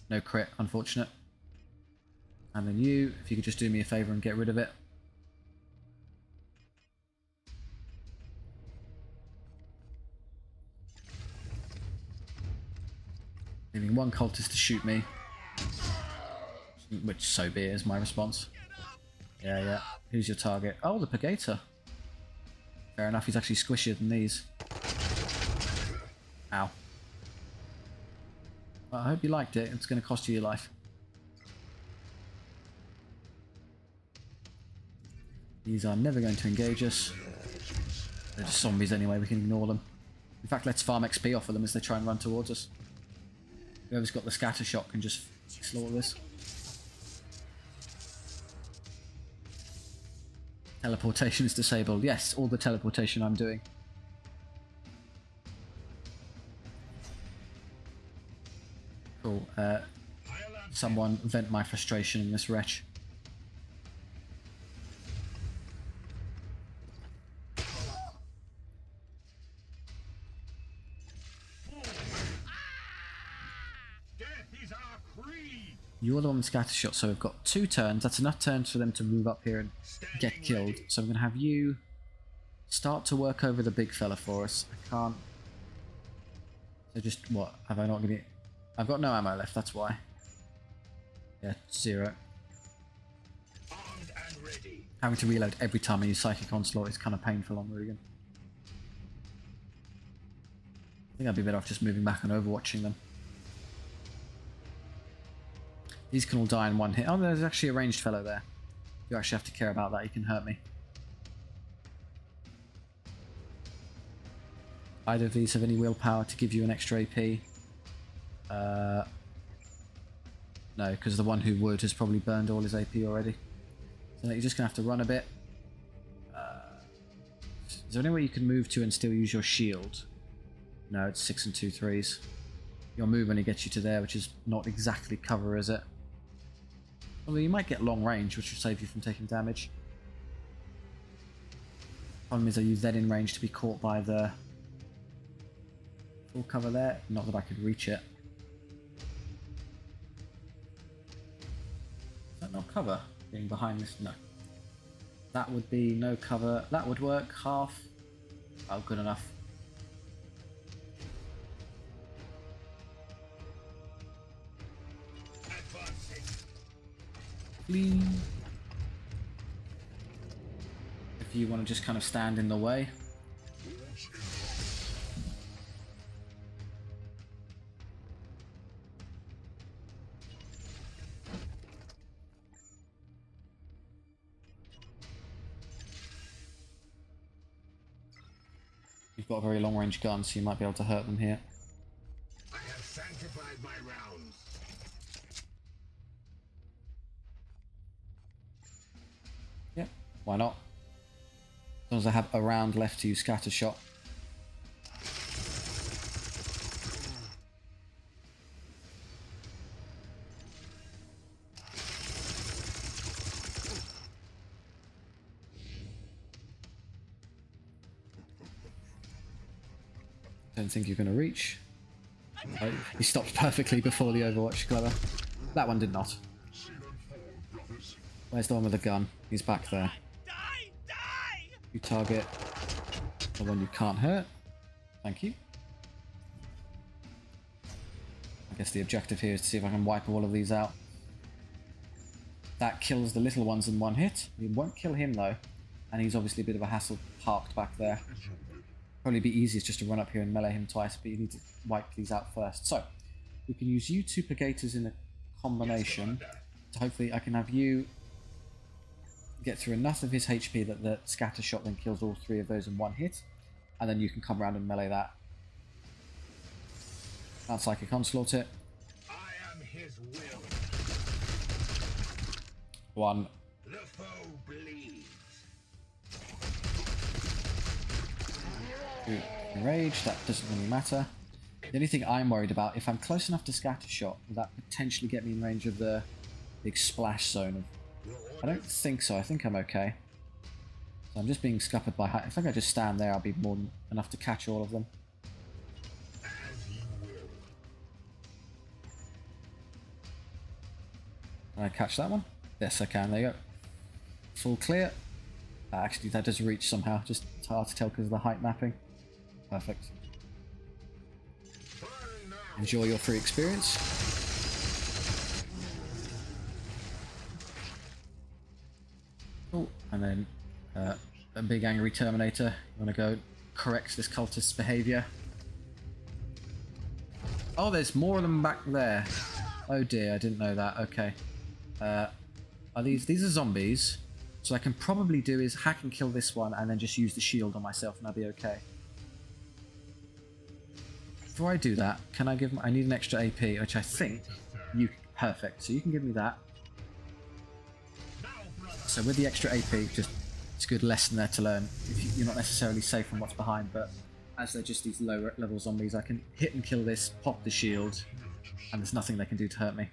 No crit, unfortunate. And then you, if you could just do me a favour and get rid of it. Leaving 1 cultist to shoot me. Which, so be it, is my response. Yeah, yeah. Who's your target? Oh, the Purgator. Fair enough, he's actually squishier than these. Ow. Well, I hope you liked it. It's going to cost you your life. These are never going to engage us. They're just zombies anyway, we can ignore them. In fact, let's farm XP off of them as they try and run towards us. Whoever's got the scatter shot can just slaughter this. Teleportation is disabled. Yes, all the teleportation I'm doing. Cool. Someone vent my frustration in this wretch. You're the one with scatter shot, so we've got 2 turns. That's enough turns for them to move up here and get killed. So I'm going to have you start to work over the big fella for us. I can't. So just what? Have I not given it? I've got no ammo left. That's why. Yeah, 0. Armed and ready. Having to reload every time I use Psychic Onslaught is kind of painful on Rugen. I think I'd be better off just moving back and overwatching them. These can all die in one hit. Oh, there's actually a ranged fellow there. You actually have to care about that. He can hurt me. Either of these have any willpower to give you an extra AP? No, because the one who would has probably burned all his AP already. So you're just going to have to run a bit. Is there any way you can move to and still use your shield? No, it's 6 and 2 3s. Your move only gets you to there, which is not exactly cover, is it? Although you might get long range, which will save you from taking damage. Problem is, are you then in range to be caught by the full cover there? Not that I could reach it. Is that not cover? Being behind this? No. That would be no cover. That would work. Half. Oh, good enough. Flee. If you want to just kind of stand in the way. You've got a very long range gun, so you might be able to hurt them here. I have sanctified my rounds. Yeah, why not? As long as I have a round left to use scatter shot. Don't think you're going to reach. Oh, he stopped perfectly before the Overwatch. Clever. That one did not. Where's the one with the gun? He's back there. Die! Die! You target the one you can't hurt. Thank you. I guess the objective here is to see if I can wipe all of these out. That kills the little ones in one hit. It won't kill him though. And he's obviously a bit of a hassle parked back there. Probably be easiest just to run up here and melee him twice, but you need to wipe these out first. So, we can use you two Purgators in a combination. So hopefully I can have you get through enough of his HP that the scatter shot then kills all 3 of those in one hit. And then you can come around and melee that. I'll Psychic Onslaught it. I am his will. 1. The foe bleeds. 2. Enrage, that doesn't really matter. The only thing I'm worried about, if I'm close enough to scatter shot, will that potentially get me in range of the big splash zone? I don't think so, I think I'm okay. So I'm just being scuppered by height. If I just stand there, I'll be more than enough to catch all of them. As you will. Can I catch that one? Yes, I can. There you go. Full clear. Actually, that does reach somehow. Just it's hard to tell because of the height mapping. Perfect. Enjoy your free experience. Oh, and then a big angry Terminator. You want to go correct this cultist's behaviour. Oh, there's more of them back there. Oh dear, I didn't know that. Okay. Are these are zombies? So I can probably do is hack and kill this one and then just use the shield on myself and I'll be okay. Before I do that, can I give... I need an extra AP, which I think you... Perfect. So you can give me that. So with the extra AP, just it's a good lesson there to learn. If you're not necessarily safe from what's behind, but as they're just these low level zombies, I can hit and kill this, pop the shield, and there's nothing they can do to hurt me.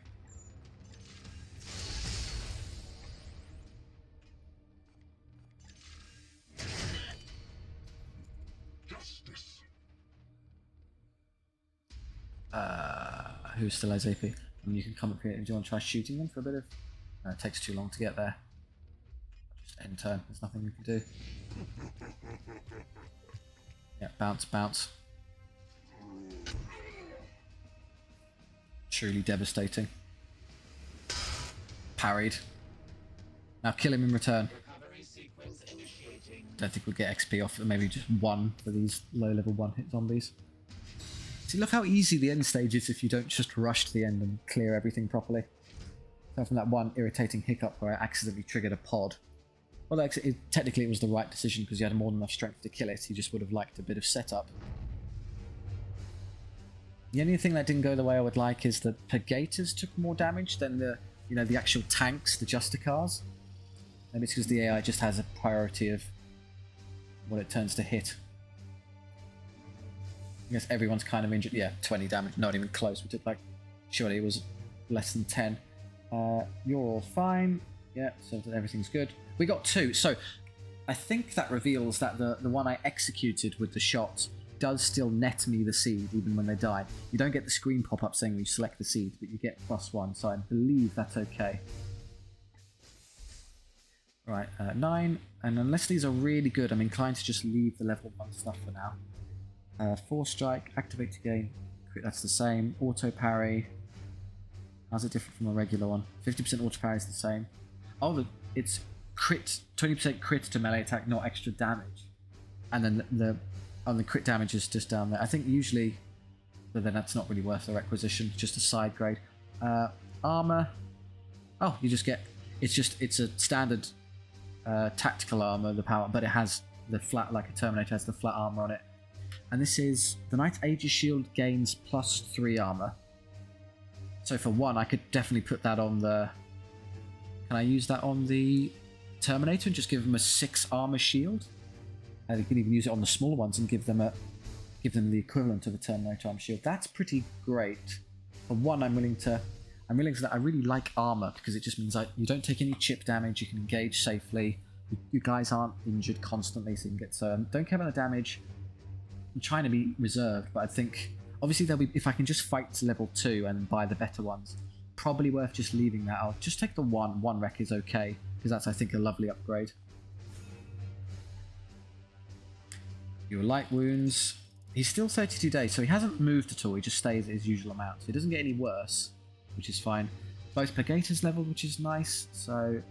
Who still has AP? And you can come up here. Do you want to try shooting them for a bit of... No, it takes too long to get there. Just end turn. There's nothing we can do. Yeah, bounce, bounce. Truly devastating. Parried. Now kill him in return. Don't think we'll get XP off it. Maybe just 1 for these low level 1-hit zombies. See, look how easy the end stage is if you don't just rush to the end and clear everything properly. So from that one irritating hiccup where I accidentally triggered a pod. Well, technically it was the right decision because you had more than enough strength to kill it. You just would have liked a bit of setup. The only thing that didn't go the way I would like is that Purgators took more damage than the, you know, the actual tanks, the Justicars. Maybe it's because the AI just has a priority of what it turns to hit. I guess everyone's kind of injured. Yeah, 20 damage, not even close. We did like, surely it was less than 10. You're all fine. Yeah, so everything's good. We got 2. So I think that reveals that the one I executed with the shot does still net me the seed even when they die. You don't get the screen pop up saying you select the seed, but you get +1. So I believe that's okay. Right, 9. And unless these are really good, I'm inclined to just leave the level 1 stuff for now. 4 strike, activate to gain. That's the same. Auto parry. How's it different from a regular one? 50% auto parry is the same. Oh, it's crit, 20% crit to melee attack, not extra damage. And then the crit damage is just down there. I think usually, but then that's not really worth the requisition. Just a side grade. Armor. Oh, you just get. It's a standard tactical armor, the power, but it has the flat, like a Terminator has the flat armor on it. And this is the Knight Aegis Shield gains +3 armor. So for 1, I could definitely put that on the. Can I use that on the Terminator and just give them a 6 armor shield? And you can even use it on the smaller ones and give them the equivalent of a Terminator armor shield. That's pretty great. For 1, I'm willing to that I really like armor because it just means you don't take any chip damage. You can engage safely. You guys aren't injured constantly, so you can get. So don't care about the damage. I'm trying to be reserved, but I think obviously there'll be, if I can just fight to level 2 and buy the better ones, probably worth just leaving that. I'll just take the 1. 1 rec is okay because that's, I think, a lovely upgrade. Your light wounds. He's still 32 days, so he hasn't moved at all. He just stays at his usual amount, so he doesn't get any worse, which is fine. Both Purgators leveled, which is nice. So,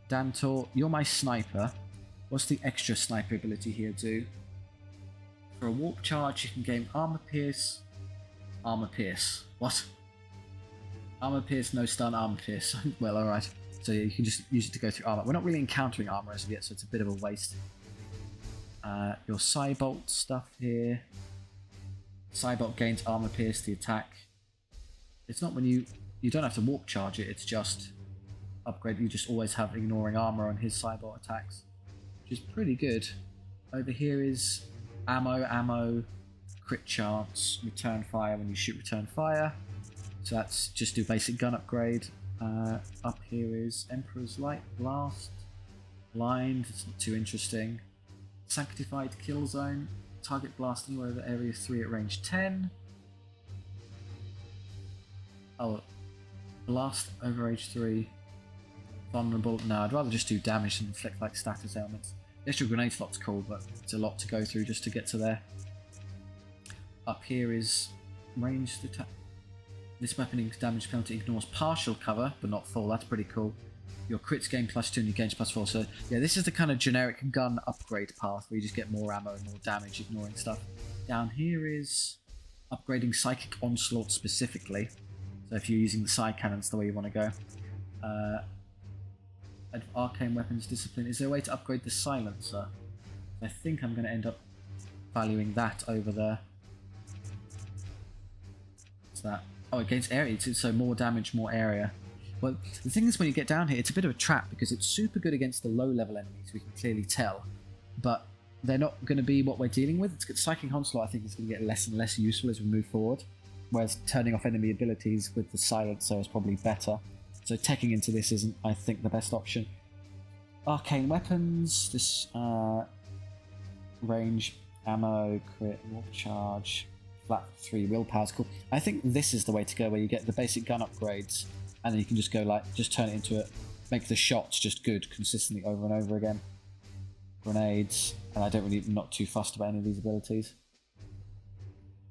Dantor, you're my sniper. What's the extra sniper ability here do? For a warp charge, you can gain armor pierce. Armor pierce. What? Armor pierce, no stun, armor pierce. Well, alright. So yeah, you can just use it to go through armor. We're not really encountering armor as of yet, so it's a bit of a waste. Your Cybolt stuff here. Cybolt gains armor pierce, the attack. It's not when you don't have to warp charge it, it's just upgrade. You just always have ignoring armor on his Cybolt attacks, which is pretty good. Over here is ammo, crit chance, return fire when you shoot return fire. So that's just do basic gun upgrade. Up here is Emperor's Light Blast. Blind, it's not too interesting. Sanctified Kill Zone. Target blast anywhere over area 3 at range 10. Oh, blast over age 3. Vulnerable. No, I'd rather just do damage than inflict like status ailments. The extra grenade slot's cool, but it's a lot to go through just to get to there. Up here is ranged attack. This weapon damage penalty ignores partial cover, but not full. That's pretty cool. Your crits gain +2 and your gains +4. So yeah, this is the kind of generic gun upgrade path where you just get more ammo and more damage ignoring stuff. Down here is upgrading Psychic Onslaught specifically. So if you're using the side cannons the way you want to go. Arcane Weapons Discipline. Is there a way to upgrade the Silencer? I think I'm going to end up valuing that over there. What's that? Oh, it gains area, so more damage, more area. Well, the thing is when you get down here, it's a bit of a trap because it's super good against the low-level enemies, we can clearly tell. But they're not going to be what we're dealing with. Psychic Onslaught, I think, is going to get less and less useful as we move forward. Whereas turning off enemy abilities with the Silencer is probably better. So teching into this isn't, I think, the best option. Arcane Weapons, this range, ammo, crit, warp charge, flat 3 willpower's cool. I think this is the way to go, where you get the basic gun upgrades, and then you can just go like, just turn it into make the shots just good consistently over and over again. Grenades, and I don't really, not too fussed about any of these abilities.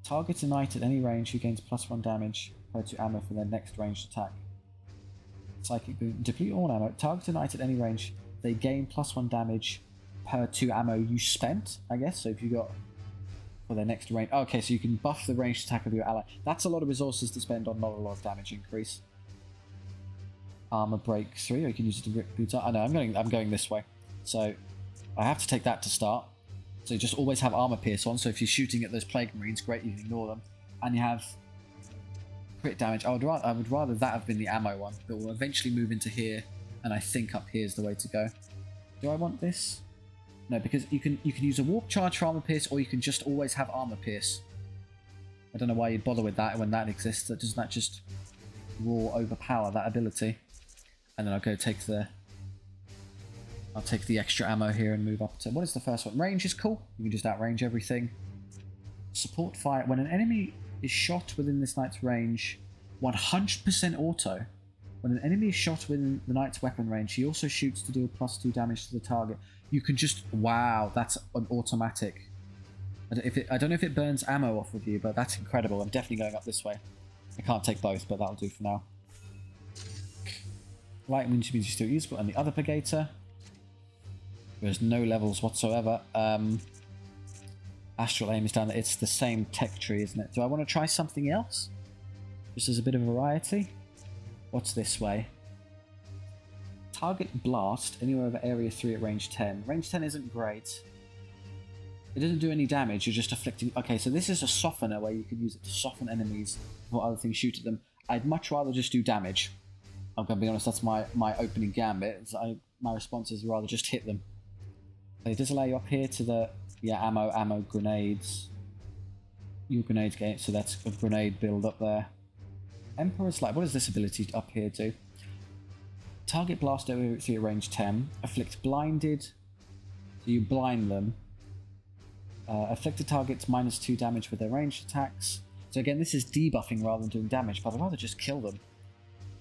Target a knight at any range who gains +1 damage per 2 ammo for their next ranged attack. Psychic boon. Deplete all ammo. Target a knight at any range. They gain +1 damage per 2 ammo you spent, I guess. So if you got for their next range. Okay, so you can buff the ranged attack of your ally. That's a lot of resources to spend on not a lot of damage increase. Armor break 3, or you can use it to rip boots out. I know, I'm going this way. So I have to take that to start. So you just always have armor pierce on. So if you're shooting at those plague marines, great, you can ignore them. And you have crit damage. I would rather that have been the ammo one, but we'll eventually move into here, and I think up here is the way to go. Do I want this? No, because you can use a warp charge for armor pierce, or you can just always have armor pierce. I don't know why you'd bother with that when that exists. Doesn't that just raw overpower that ability? And then I'll go take the... I'll take the extra ammo here and move up to... What is the first one? Range is cool. You can just outrange everything. Support fire. When an enemy is shot within this knight's range, 100% auto. When an enemy is shot within the knight's weapon range, he also shoots to deal +2 damage to the target. You can just... Wow, that's an automatic. I don't know if it burns ammo off of you, but that's incredible. I'm definitely going up this way. I can't take both, but that'll do for now. Light means you're still useful. And the other Purgator... There's no levels whatsoever. Astral Aim is down there. It's the same tech tree, isn't it? Do I want to try something else? Just as a bit of variety? What's this way? Target Blast anywhere over Area 3 at range 10. Range 10 isn't great. It doesn't do any damage, you're just afflicting... Okay, so this is a softener where you can use it to soften enemies before other things shoot at them. I'd much rather just do damage. I'm going to be honest, that's my opening gambit. My response is rather just hit them. It does allow you up here to the... Yeah, ammo, grenades. Your grenades gain, so that's a grenade build up there. Emperor's Light, what does this ability up here do? Target blast over at range 10. Afflict blinded. So you blind them. Afflicted targets -2 damage with their ranged attacks. So again, this is debuffing rather than doing damage, but I'd rather just kill them.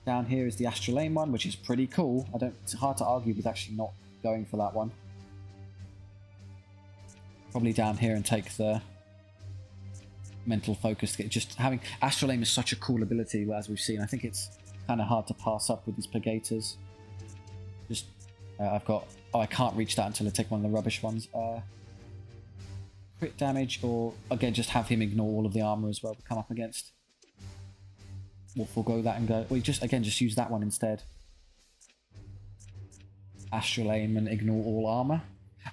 Down here is the Astral Aim one, which is pretty cool. It's hard to argue with actually not going for that one. Probably down here and take the mental focus. Just having Astral Aim is such a cool ability, as we've seen. I think it's kind of hard to pass up with these Purgators. Just I've got... Oh, I can't reach that until I take one of the rubbish ones. Crit damage, or again, just have him ignore all of the armor as well to come up against. We'll forego that and go... Well, just use that one instead. Astral Aim and ignore all armor.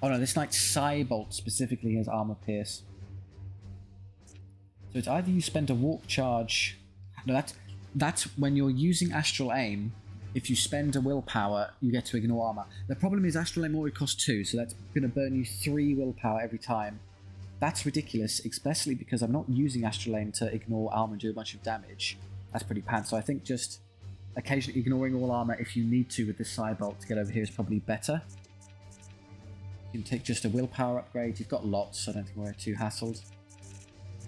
Oh no, this knight's Psybolt specifically has armor pierce. So it's either you spend a warp charge... No, that's when you're using Astral Aim. If you spend a willpower, you get to ignore armor. The problem is Astral Aim already costs 2, so that's going to burn you 3 willpower every time. That's ridiculous, especially because I'm not using Astral Aim to ignore armor and do a bunch of damage. That's pretty pants. So I think just occasionally ignoring all armor if you need to with this Psybolt to get over here is probably better. You can take just a willpower upgrade. You've got lots, so I don't think we're too hassled.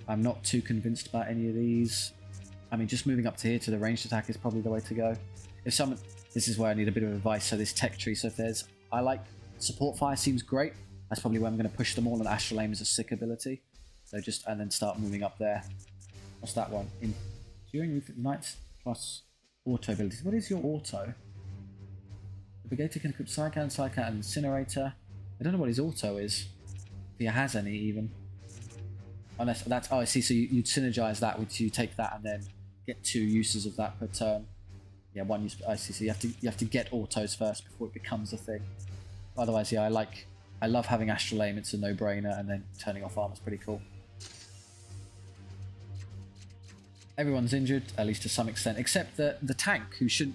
I'm not too convinced about any of these. I mean, just moving up to here to the ranged attack is probably the way to go. If someone... This is where I need a bit of advice. So this tech tree, so if there's... I like... Support Fire seems great. That's probably where I'm going to push them all, and Astral Aim is a sick ability. So just... And then start moving up there. What's that one? During Knights plus auto abilities. What is your auto? The Brigator can equip Psych and Incinerator. I don't know what his auto is. If he has any, even. Unless that's... Oh, I see. So you'd synergize that with... You take that and then get 2 uses of that per turn. Yeah, 1 use... I see. So you have to get autos first before it becomes a thing. Otherwise, yeah, I love having Astral Aim. It's a no-brainer, and then turning off armor is pretty cool. Everyone's injured, at least to some extent, except the tank, who should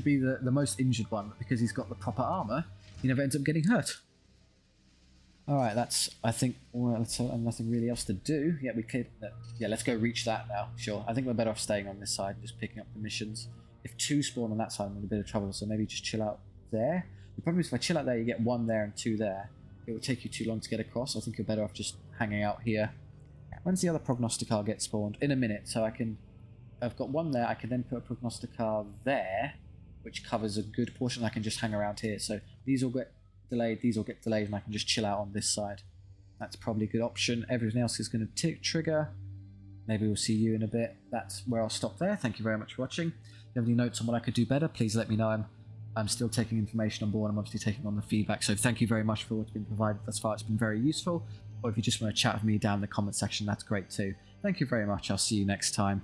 be the most injured one, but because he's got the proper armor, he never ends up getting hurt. Alright, that's, I think, well, nothing really else to do. Yeah, we could, yeah, let's go reach that now, sure. I think we're better off staying on this side and just picking up the missions. If 2 spawn on that side, I'm in a bit of trouble, so maybe just chill out there. The problem is if I chill out there, you get 1 there and 2 there. It would take you too long to get across. I think you're better off just hanging out here. When's the other Prognosticar get spawned? In a minute, so I've got 1 there, I can then put a Prognosticar there. which covers a good portion. I can just hang around here. So these all get delayed, these all get delayed, and I can just chill out on this side. That's probably a good option. Everything else is going to trigger. Maybe we'll see you in a bit. That's where I'll stop there. Thank you very much for watching. If you have any notes on what I could do better, please let me know. I'm still taking information on board. I'm obviously taking on the feedback. So thank you very much for what's been provided thus far. It's been very useful. Or if you just want to chat with me down in the comment section, that's great too. Thank you very much. I'll see you next time.